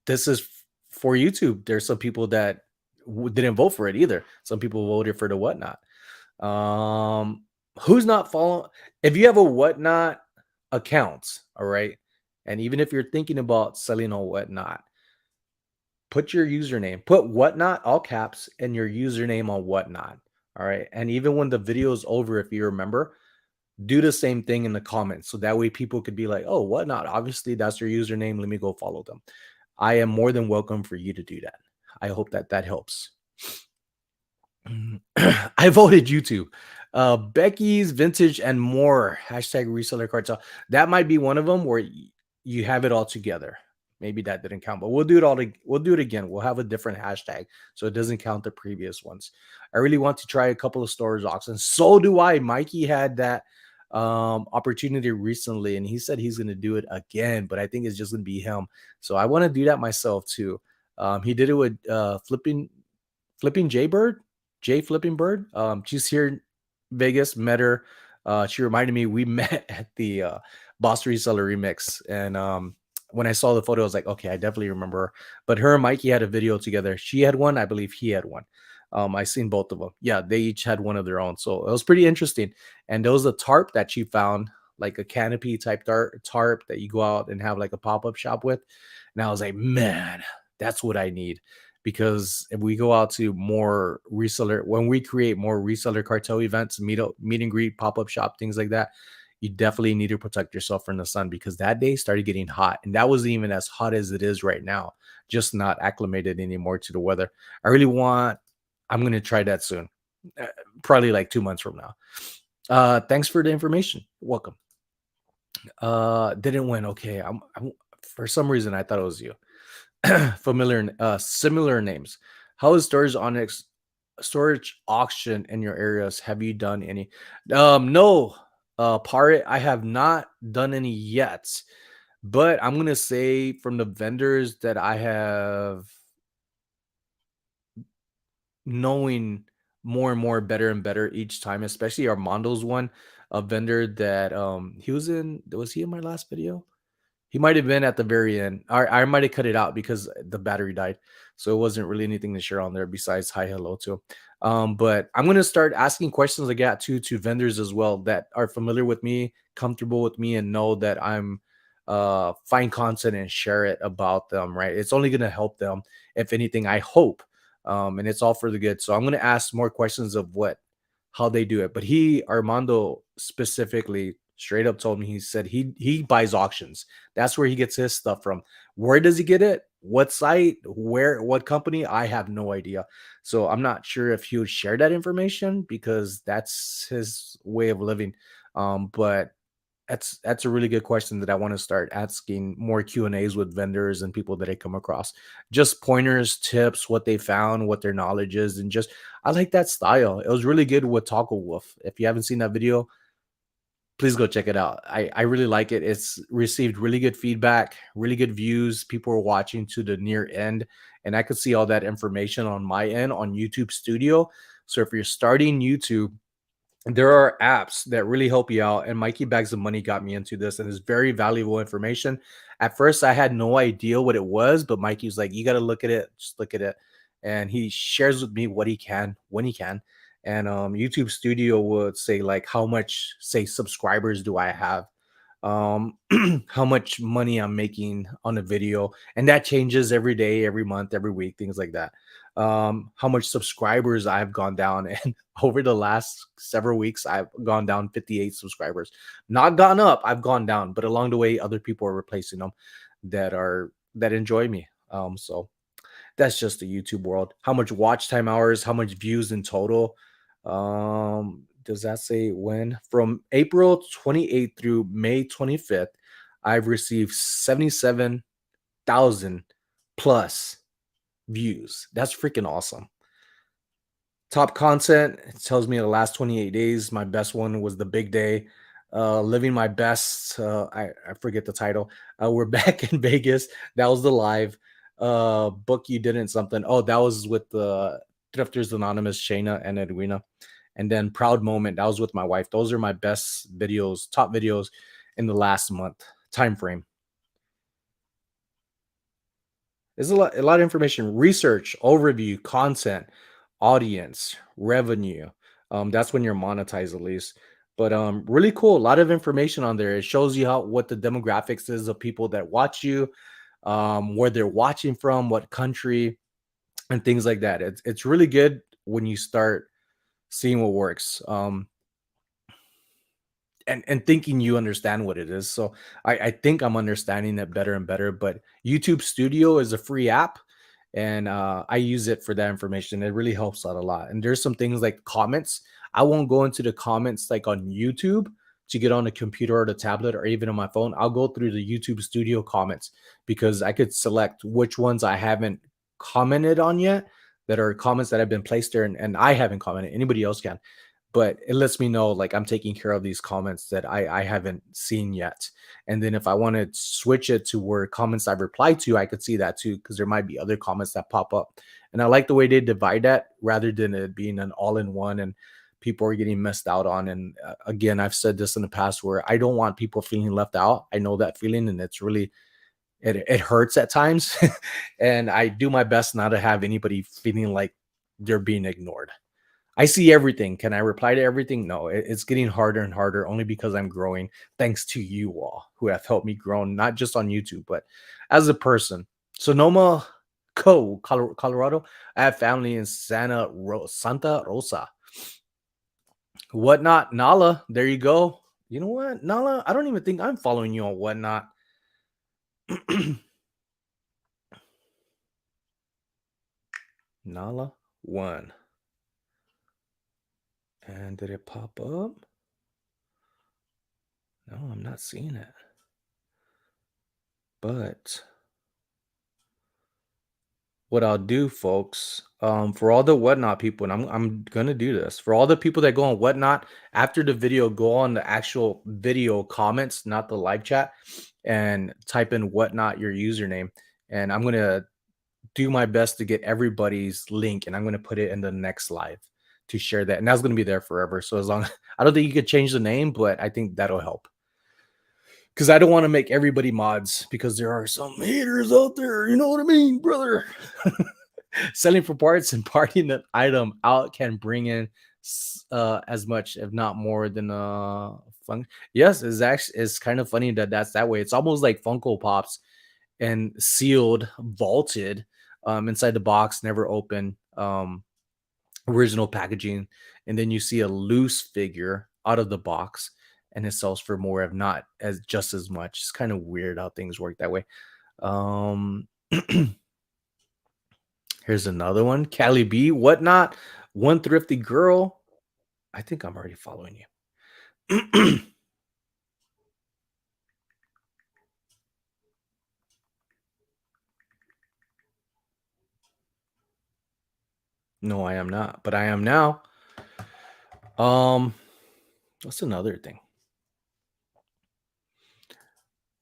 this is for YouTube. There's some people that didn't vote for it either. Some people voted for the Whatnot. Um, who's not following? If you have a Whatnot account, all right, and even if you're thinking about selling on Whatnot, put your username, put Whatnot all caps, and your username on Whatnot. All right, and even when the video is over, if you remember, do the same thing in the comments so that way people could be like, "Oh, Whatnot, obviously that's your username. Let me go follow them." I am more than welcome for you to do that. I hope that that helps. I voted YouTube. Becky's Vintage and More hashtag reseller cartel. That might be one of them where you have it all together. Maybe that didn't count, but we'll do it all. We'll do it again. We'll have a different hashtag so it doesn't count the previous ones. I really want to try a couple of storage auctions. So do I. Mikey had that opportunity recently, and he said he's going to do it again, but I think it's just going to be him. So I want to do that myself too. He did it with Flipping Jaybird, Jay Flipping Bird. She's here in Vegas. Met her. She reminded me we met at the Boss Reseller Remix, and when I saw the photo, I was like, okay, I definitely remember her. But her and Mikey had a video together. She had one, I believe he had one. I seen both of them. Yeah, they each had one of their own, so it was pretty interesting. And there was a tarp that she found, like a canopy type tarp that you go out and have like a pop up shop with. And I was like, man, that's what I need, because if we go out to more reseller, when we create more reseller cartel events, meet and greet, pop up shop, things like that, you definitely need to protect yourself from the sun, because that day started getting hot, and that wasn't even as hot as it is right now, just not acclimated anymore to the weather. I really want, I'm going to try that soon, uh, probably like 2 months from now. Thanks for the information. Welcome. Didn't win. Okay. For some reason I thought it was you. Similar names. How is storage auction in your areas? Have you done any? No, Pirate, I have not done any yet, but I'm gonna say from the vendors that I have, knowing more and more, better and better each time, especially Armando's one, a vendor that was he in my last video? He might have been at the very end. I might have cut it out because the battery died. So it wasn't really anything to share on there besides hi, hello to him. But I'm gonna start asking questions like that to vendors as well that are familiar with me, comfortable with me, and know that I'm find content and share it about them, right? It's only gonna help them, if anything, I hope. And it's all for the good. So I'm gonna ask more questions of how they do it. But Armando specifically straight up told me, he said he buys auctions. That's where he gets his stuff from. Where does he get it? What site? What company? I have no idea. So I'm not sure if he would share that information, because that's his way of living. But that's a really good question that I want to start asking more Q&As with vendors and people that I come across. Just pointers, tips, what they found, what their knowledge is, and just I like that style. It was really good with Taco Wolf. If you haven't seen that video, please go check it out. I really like it. It's received really good feedback, really good views. People are watching to the near end, and I could see all that information on my end on YouTube Studio. So if you're starting YouTube, there are apps that really help you out. And Mikey Bags of Money got me into this, and it's very valuable information. At first, I had no idea what it was, but Mikey was like, "You got to look at it. Just look at it." And he shares with me what he can when he can. And YouTube Studio would say like, how much, say, subscribers do I have? How much money I'm making on a video, and that changes every day, every month, every week, things like that. How much subscribers I've gone down, and over the last several weeks, I've gone down 58 subscribers. Not gone up, I've gone down, but along the way, other people are replacing them that enjoy me. So that's just the YouTube world. How much watch time hours, how much views in total. Does that say when? From April 28th through May 25th, I've received 77,000 plus views. That's freaking awesome. Top content, it tells me the last 28 days. My best one was the big day. Living my best. I forget the title. We're back in Vegas. That was the live. Book you didn't something. Oh, that was with the Thrifters Anonymous, Shayna and Edwina. And then Proud Moment. That was with my wife. Those are my best videos, top videos in the last month time frame. There's a lot of information, research, overview, content, audience, revenue. That's when you're monetized at least. But really cool. A lot of information on there. It shows you what the demographics is of people that watch you, where they're watching from, what country, and things like that. It's really good when you start seeing what works. And thinking you understand what it is. So I think I'm understanding it better and better. But YouTube Studio is a free app, and I use it for that information. It really helps out a lot. And there's some things like comments. I won't go into the comments like on YouTube to get on the computer or the tablet or even on my phone. I'll go through the YouTube Studio comments because I could select which ones I haven't commented on yet that are comments that have been placed there and I haven't commented. Anybody else can, but it lets me know like I'm taking care of these comments that I haven't seen yet. And then if I want to switch it to where comments I've replied to, I could see that too because there might be other comments that pop up. And I like the way they divide that rather than it being an all-in-one and people are getting missed out on. And again, I've said this in the past where I don't want people feeling left out. I know that feeling, and it's really it hurts at times. And I do my best not to have anybody feeling like they're being ignored. I see everything. Can I reply to everything? No, it's getting harder and harder only because I'm growing thanks to you all who have helped me grow, not just on YouTube, but as a person. Sonoma, Colorado. I have family in Santa Rosa. Whatnot, Nala. There you go. You know what, Nala? I don't even think I'm following you on Whatnot. Nala one. And did it pop up? No, I'm not seeing it. But what I'll do, folks, for all the Whatnot people, and I'm gonna do this for all the people that go on Whatnot after the video, go on the actual video comments, not the live chat, and type in Whatnot your username, and I'm gonna do my best to get everybody's link, and I'm gonna put it in the next live to share that, and that's gonna be there forever. So as long I don't think you could change the name, but I think that'll help because I don't want to make everybody mods because there are some haters out there. You know what I mean, brother? Selling for parts and parting an item out can bring in as much, if not more, than fun. Yes, it's kind of funny that that's that way. It's almost like Funko Pops and sealed, vaulted inside the box, never open, original packaging, and then you see a loose figure out of the box and it sells for more, if not as just as much. It's kind of weird how things work that way. Um Here's another one. Cali B, whatnot. One thrifty girl. I think I'm already following you. No, I am not, but I am now. Um, what's another thing?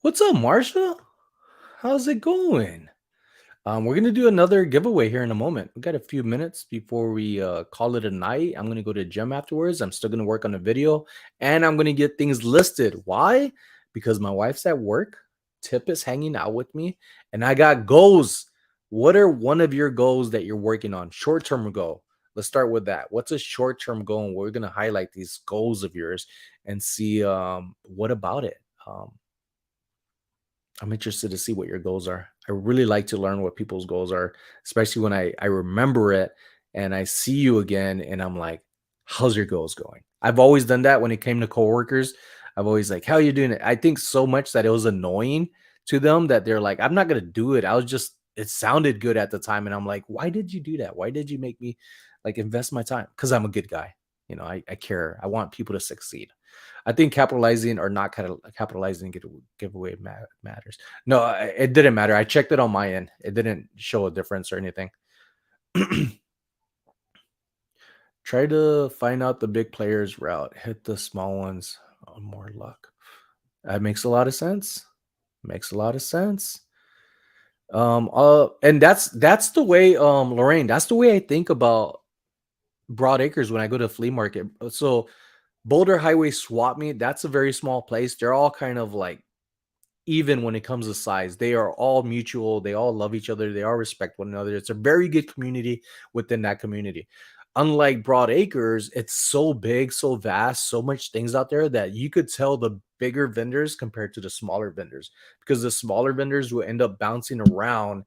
What's up, Marsha? How's it going? We're gonna do another giveaway here in a moment. We got a few minutes before we call it a night. I'm gonna go to the gym afterwards. I'm still gonna work on the video, and I'm gonna get things listed. Why? Because my wife's at work. Tip is hanging out with me, and I got goals. What are one of your goals that you're working on? Short-term goal. Let's start with that. What's a short-term goal? And we're gonna highlight these goals of yours and see what about it. I'm interested to see what your goals are. I really like to learn what people's goals are, especially when I remember it and I see you again and I'm like, how's your goals going? I've always done that when it came to coworkers. I've always like, how are you doing it? I think so much that it was annoying to them that they're like, I'm not gonna do it. I was just it sounded good at the time. And I'm like, why did you do that? Why did you make me like invest my time? Because I'm a good guy. I care. I want people to succeed. I think capitalizing or not capitalizing giveaway matters. No, it didn't matter. I checked it on my end. It didn't show a difference or anything. Try to find out the big players route. Hit the small ones on more luck. That makes a lot of sense. Makes a lot of sense. And that's the way, Lorraine, that's the way I think about Broad Acres when I go to flea market. So Boulder Highway Swap Meet, that's a very small place. They're all kind of like even when it comes to size. They are all mutual. They all love each other. They all respect one another. It's a very good community within that community. Unlike Broad Acres, it's so big, so vast, so much things out there that you could tell the bigger vendors compared to the smaller vendors because the smaller vendors will end up bouncing around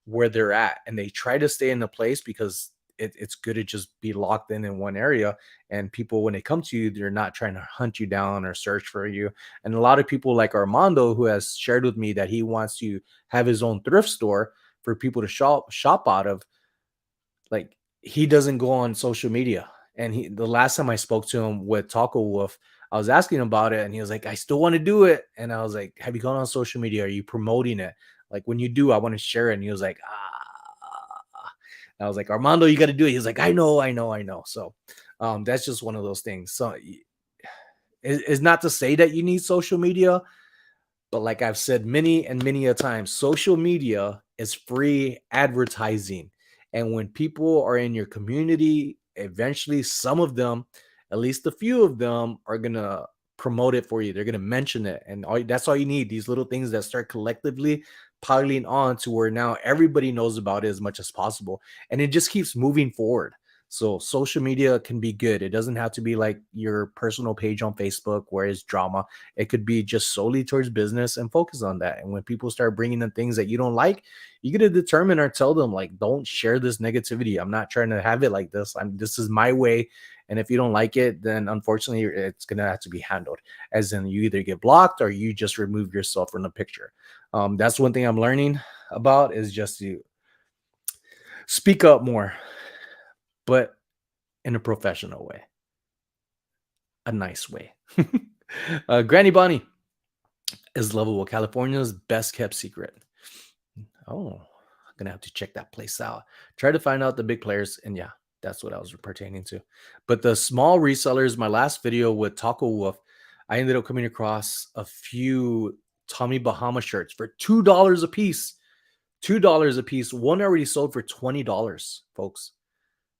where they're at and they try to stay in the place because it's good to just be locked in one area, and people when they come to you they're not trying to hunt you down or search for you. And a lot of people like Armando, who has shared with me that he wants to have his own thrift store for people to shop out of, like he doesn't go on social media And the last time I spoke to him with Taco Wolf, I was asking him about it, and he was like, "I still want to do it." And I was like, "Have you gone on social media? Are you promoting it? Like when you do, I want to share it." And he was like, "Ah." And I was like, "Armando, you got to do it." He was like, "I know, I know, I know." So, that's just one of those things. So, it's not to say that you need social media, but like I've said many and many a time, social media is free advertising. And when people are in your community, eventually some of them, at least a few of them, are going to promote it for you. They're going to mention it. And that's all you need. These little things that start collectively piling on to where now everybody knows about it as much as possible. And it just keeps moving forward. So social media can be good. It doesn't have to be like your personal page on Facebook where it's drama. It could be just solely towards business and focus on that. And when people start bringing in things that you don't like, you got to determine or tell them like, don't share this negativity. I'm not trying to have it like this. This is my way. And if you don't like it, then unfortunately it's going to have to be handled, as in you either get blocked or you just remove yourself from the picture. That's one thing I'm learning about, is just to speak up more, but in a professional way, a nice way. Granny Bonnie is lovable. California's best kept secret. Oh, I'm gonna have to check that place out. Try to find out the big players, and yeah, that's what I was pertaining to. But the small resellers, my last video with Taco Wolf, I ended up coming across a few Tommy Bahama shirts for $2 a piece. $2 a piece. One already sold for $20, folks.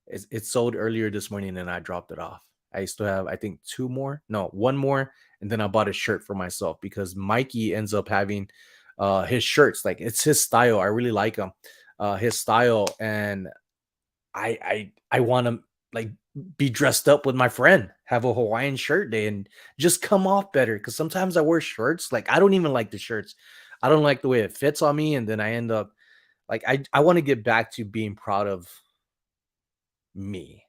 It sold earlier this morning and I dropped it off. I still have, I think, two more. No, one more. And then I bought a shirt for myself because Mikey ends up having his shirts. Like it's his style. I really like him. His style. And I want to like be dressed up with my friend, have a Hawaiian shirt day and just come off better. Cause sometimes I wear shirts. Like I don't even like the shirts. I don't like the way it fits on me. And then I end up like I want to get back to being proud of me,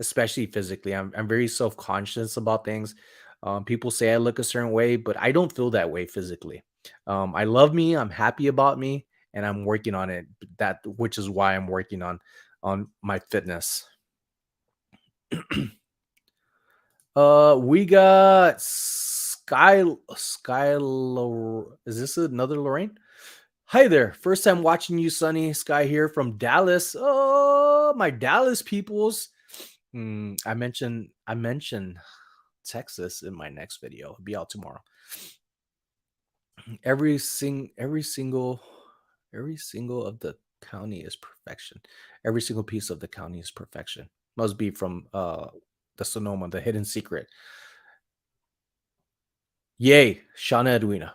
especially physically. I'm very self-conscious about things. People say I look a certain way, but I don't feel that way physically. I love me, I'm happy about me, and I'm working on it. That which is why I'm working on my fitness. We got is this another Lorraine? Hi there. First time watching you, Sunny. Sky here from Dallas. Oh, my Dallas peoples. I mentioned Texas in my next video. It'll be out tomorrow. Every single of the county is perfection. Every single piece of the county is perfection. Must be from the Sonoma, the hidden secret. Yay, Shauna Edwina.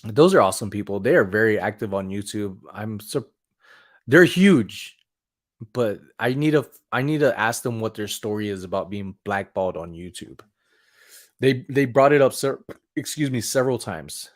Those are awesome people. They are very active on YouTube. They're huge, but I need to ask them what their story is about being blackballed on YouTube. They brought it up excuse me, several times.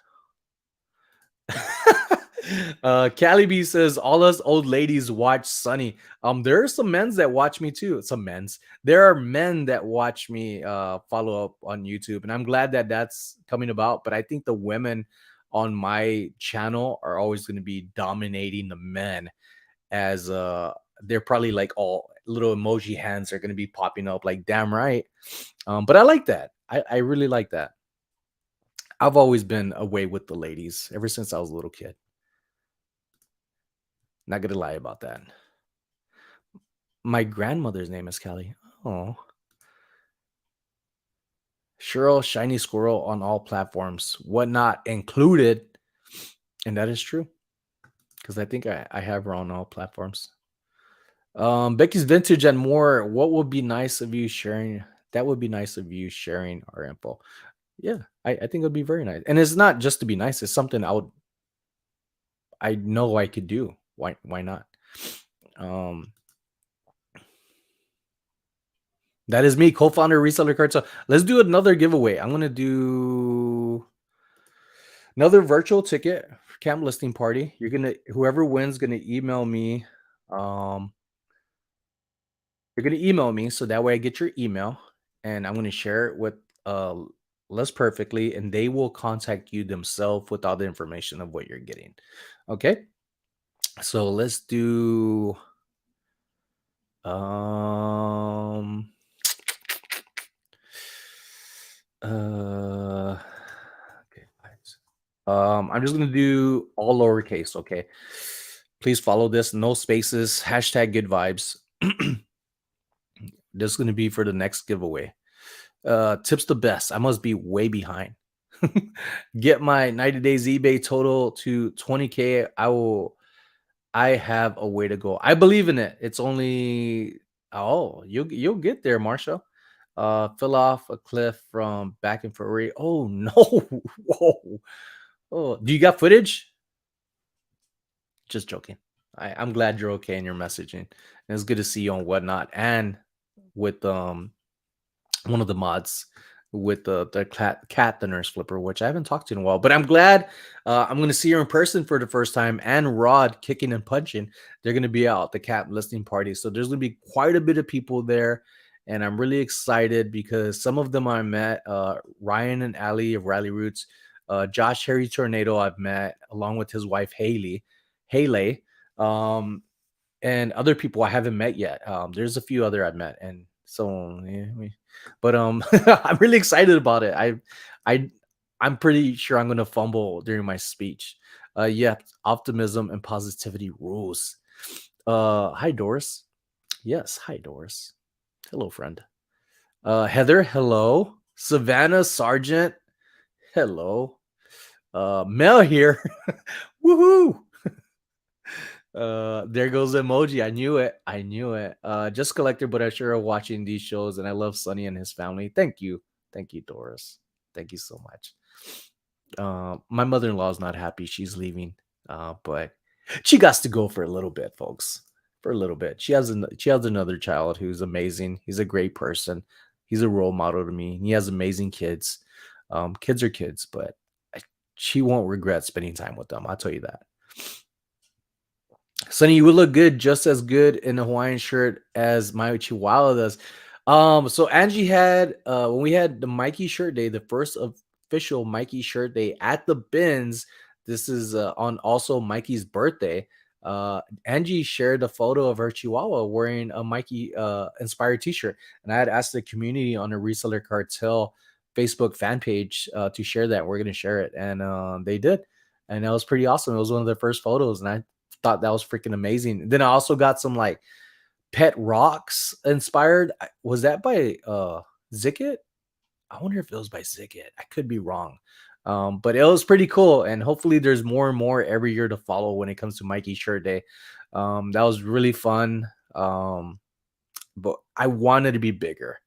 Callie B says all us old ladies watch Sunny. There are some men's that watch me too. Some men's. There are men that watch me follow up on YouTube, and I'm glad that that's coming about. But I think the women on my channel are always going to be dominating the men, as they're probably like all little emoji hands are going to be popping up like damn right. But I like that. I really like that. I've always been away with the ladies ever since I was a little kid. Not gonna lie about that. My grandmother's name is Kelly. Oh, Cheryl, shiny squirrel on all platforms, whatnot included, and that is true because I think I have her on all platforms. Becky's Vintage and more. What would be nice of you sharing? That would be nice of you sharing our info. Yeah, I think it would be very nice, and it's not just to be nice. It's something I know I could do. Why not? Um, that is me, co-founder, reseller card. So let's do another giveaway. I'm gonna do another virtual ticket for Camp Listing Party. Whoever wins gonna email me. Um, you're gonna email me so that way I get your email, and I'm gonna share it with Less Perfectly, and they will contact you themselves with all the information of what you're getting. Okay, so let's do Um. Okay. Nice. I'm just gonna do all lowercase. Okay. Please follow this. No spaces. Hashtag good vibes. This is gonna be for the next giveaway. Tips the best. I must be way behind. Get my 90 days eBay total to 20K. I have a way to go. I believe in it. It's only you'll get there, Marsha. Fill off a cliff from back in February. Oh no. Whoa. Oh, do you got footage? Just joking. I'm glad you're okay and you're messaging. And it's good to see you on whatnot and with one of the mods with the cat the nurse flipper, which I haven't talked to in a while. But I'm glad I'm going to see her in person for the first time, and Rod kicking and punching. They're going to be out the cat listening party, so there's going to be quite a bit of people there, and I'm really excited because some of them I met, Ryan and Ali of Rally Roots, Josh Harry Tornado I've met along with his wife Haley. Um, and other people I haven't met yet. There's a few other I've met, and so yeah, but I'm really excited about it. I, I'm pretty sure I'm gonna fumble during my speech. Yeah, optimism and positivity rules. Hi Doris. Yes, hi Doris. Hello, friend. Heather. Hello. Savannah Sargent. Hello. Mel here. Woohoo! There goes the emoji. I knew it. I knew it. Just collector, but I sure are watching these shows, and I love Sonny and his family. Thank you. Thank you, Doris. Thank you so much. My mother-in-law is not happy she's leaving. But she got to go for a little bit, folks. For a little bit. She has another child who's amazing. He's a great person. He's a role model to me. He has amazing kids. Kids are kids, but she won't regret spending time with them. I'll tell you that. Sonny, you would look good, just as good in a Hawaiian shirt as my Chihuahua does. So Angie had when we had the Mikey shirt day, the first official Mikey shirt day at the bins. This is on also Mikey's birthday. Angie shared a photo of her Chihuahua wearing a Mikey inspired T-shirt, and I had asked the community on the Reseller Cartel Facebook fan page to share that. We're gonna share it, and they did, and that was pretty awesome. It was one of their first photos, and I thought that was freaking amazing. Then I also got some like pet rocks inspired. Was that by Zicket? I wonder if it was by Zicket. I could be wrong. But it was pretty cool. And hopefully there's more and more every year to follow when it comes to Mikey Shirt Day. That was really fun. But I wanted to be bigger.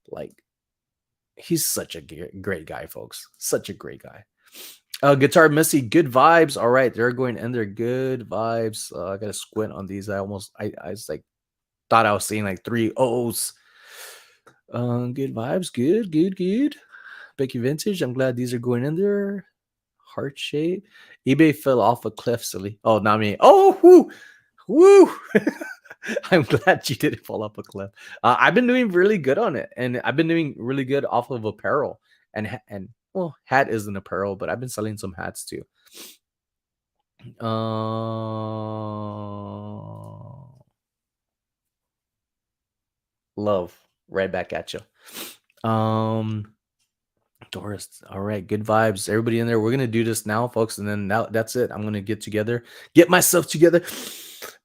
Like he's such a great guy, folks. Such a great guy. Guitar Missy, good vibes. All right, they're going in there. Good vibes. I gotta squint on these. I was like, thought I was seeing like three O's. Good vibes. Good. Becky Vintage. I'm glad these are going in there. Heart shape. eBay fell off a cliff, silly. Oh, not me. Oh, woo. I'm glad you didn't fall off a cliff. I've been doing really good on it, and I've been doing really good off of apparel and well, hat is an apparel, but I've been selling some hats too. Love right back at you. Doris, all right, good vibes. Everybody in there, we're gonna do this now, folks, and then that's it. I'm gonna get myself together,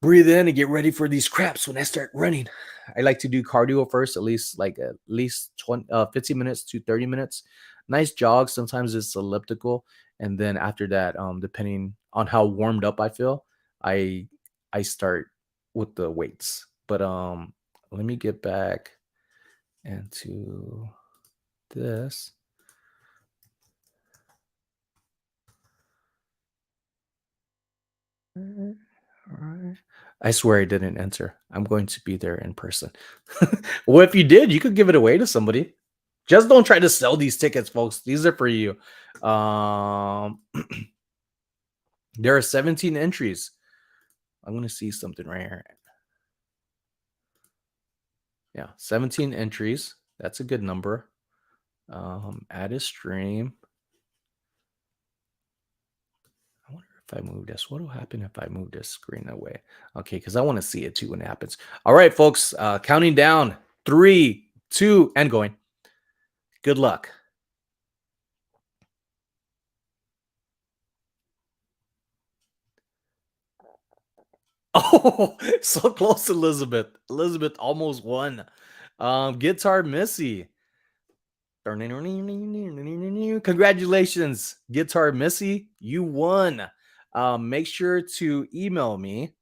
breathe in, and get ready for these craps when I start running. I like to do cardio first, at least 15 minutes to 30 minutes. Nice jog. Sometimes it's elliptical, and then after that, depending on how warmed up I feel, I I start with the weights. But let me get back into this. All right. I swear I didn't enter. I'm going to be there in person. Well, if you did, you could give it away to somebody. Just don't try to sell these tickets, folks. These are for you. Um, there are 17 entries. I'm going to see something right here. Yeah, 17 entries. That's a good number. Add a stream. I wonder if I move this? What will happen if I move this screen away? Okay, because I want to see it too when it happens. All right, folks, counting down 3, 2, and going. Good luck. Oh, so close, Elizabeth. Elizabeth almost won. Guitar Missy. Congratulations, Guitar Missy. You won. Make sure to email me.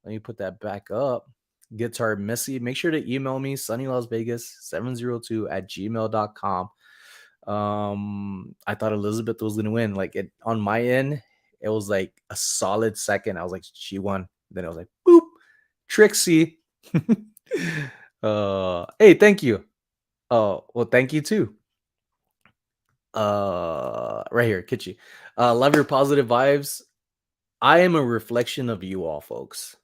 Let me put that back up. Guitar Missy. Make sure to email me, SonnyLasVegas702 at gmail.com. I thought Elizabeth was gonna win. Like it on my end, it was like a solid second. I was like, she won. Then I was like, boop, Trixie. Hey, thank you. Oh, well, thank you too. Right here, Kitchi. Love your positive vibes. I am a reflection of you all, folks.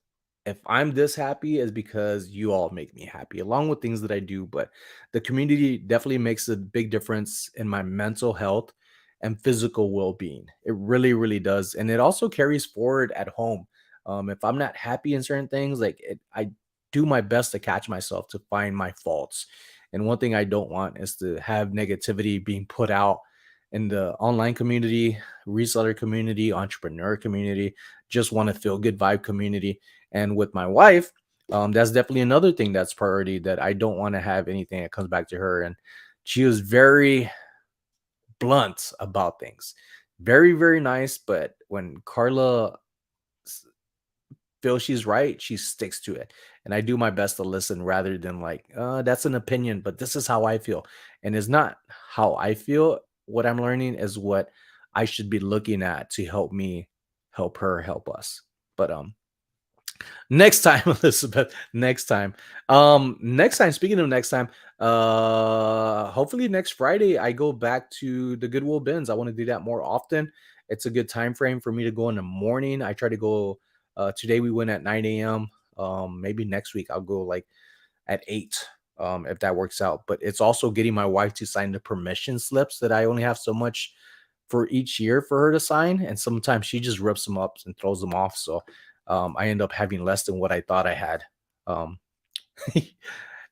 If I'm this happy, is because you all make me happy, along with things that I do. But the community definitely makes a big difference in my mental health and physical well-being. It really, really does, and it also carries forward at home. If I'm not happy in certain things, I do my best to catch myself to find my faults. And one thing I don't want is to have negativity being put out in the online community, reseller community, entrepreneur community, just want to feel good vibe community. And with my wife, that's definitely another thing that's priority, that I don't want to have anything that comes back to her. And she was very blunt about things, very, very nice. But when Carla feels she's right, she sticks to it. And I do my best to listen rather than like, that's an opinion, but this is how I feel. And it's not how I feel. What I'm learning is what I should be looking at to help me help her help us. But next time, Elizabeth, next time. Next time, speaking of next time, hopefully next Friday I go back to the Goodwill bins. I want to do that more often. It's a good time frame for me to go in the morning. I try to go today we went at 9 a.m. Maybe next week I'll go like at 8, if that works out. But it's also getting my wife to sign the permission slips that I only have so much for each year for her to sign. And sometimes she just rips them up and throws them off. So I end up having less than what I thought I had. Um,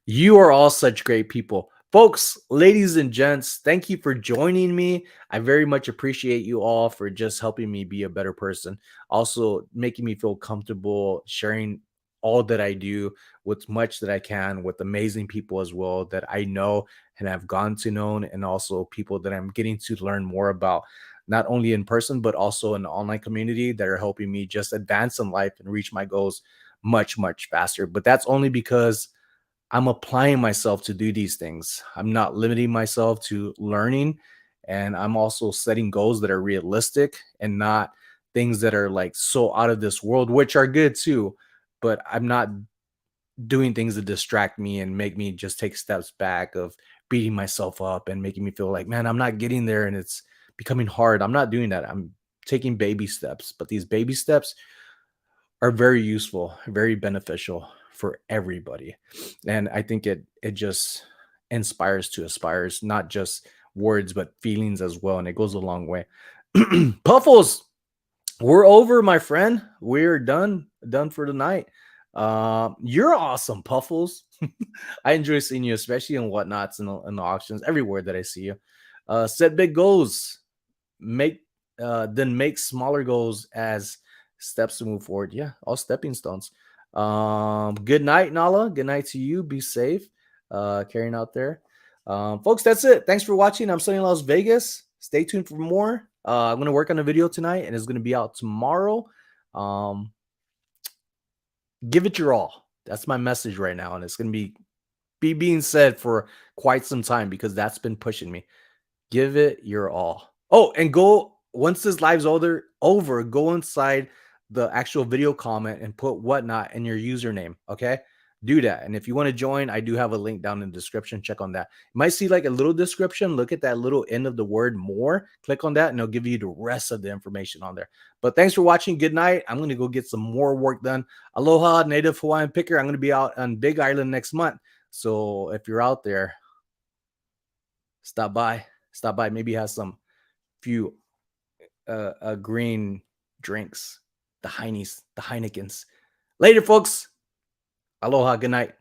you are all such great people. Folks, ladies and gents, thank you for joining me. I very much appreciate you all for just helping me be a better person. Also, making me feel comfortable sharing all that I do with much that I can with amazing people as well that I know and have gone to know, and also people that I'm getting to learn more about, not only in person, but also in the online community that are helping me just advance in life and reach my goals much, much faster. But that's only because I'm applying myself to do these things. I'm not limiting myself to learning. And I'm also setting goals that are realistic and not things that are like so out of this world, which are good too. But I'm not doing things that distract me and make me just take steps back of beating myself up and making me feel like, man, I'm not getting there and it's becoming hard. I'm not doing that. I'm taking baby steps, but these baby steps are very useful, very beneficial for everybody. And I think it just inspires to aspires, not just words, but feelings as well. And it goes a long way. Puffles, we're over, my friend. We're done for the night. You're awesome, Puffles. I enjoy seeing you, especially in whatnots and in the auctions, everywhere that I see you. Set big goals, make then make smaller goals as steps to move forward. Yeah, all stepping stones. Good night, Nala. Good night to you. Be safe. Carrying out there. Folks, that's it. Thanks for watching. I'm Sunny Las Vegas. Stay tuned for more. I'm gonna work on a video tonight and it's gonna be out tomorrow. Um, give it your all. That's my message right now, and it's gonna be being said for quite some time because that's been pushing me. Give it your all. Oh, and go once this live's over, go inside the actual video comment and put whatnot in your username. Okay. Do that. And if you want to join, I do have a link down in the description. Check on that. You might see like a little description. Look at that little end of the word more. Click on that and it'll give you the rest of the information on there. But thanks for watching. Good night. I'm going to go get some more work done. Aloha, native Hawaiian picker. I'm going to be out on Big Island next month. So if you're out there, stop by. Maybe have some few green drinks, the Heine's, the Heinekens. Later, folks. Aloha. Good night.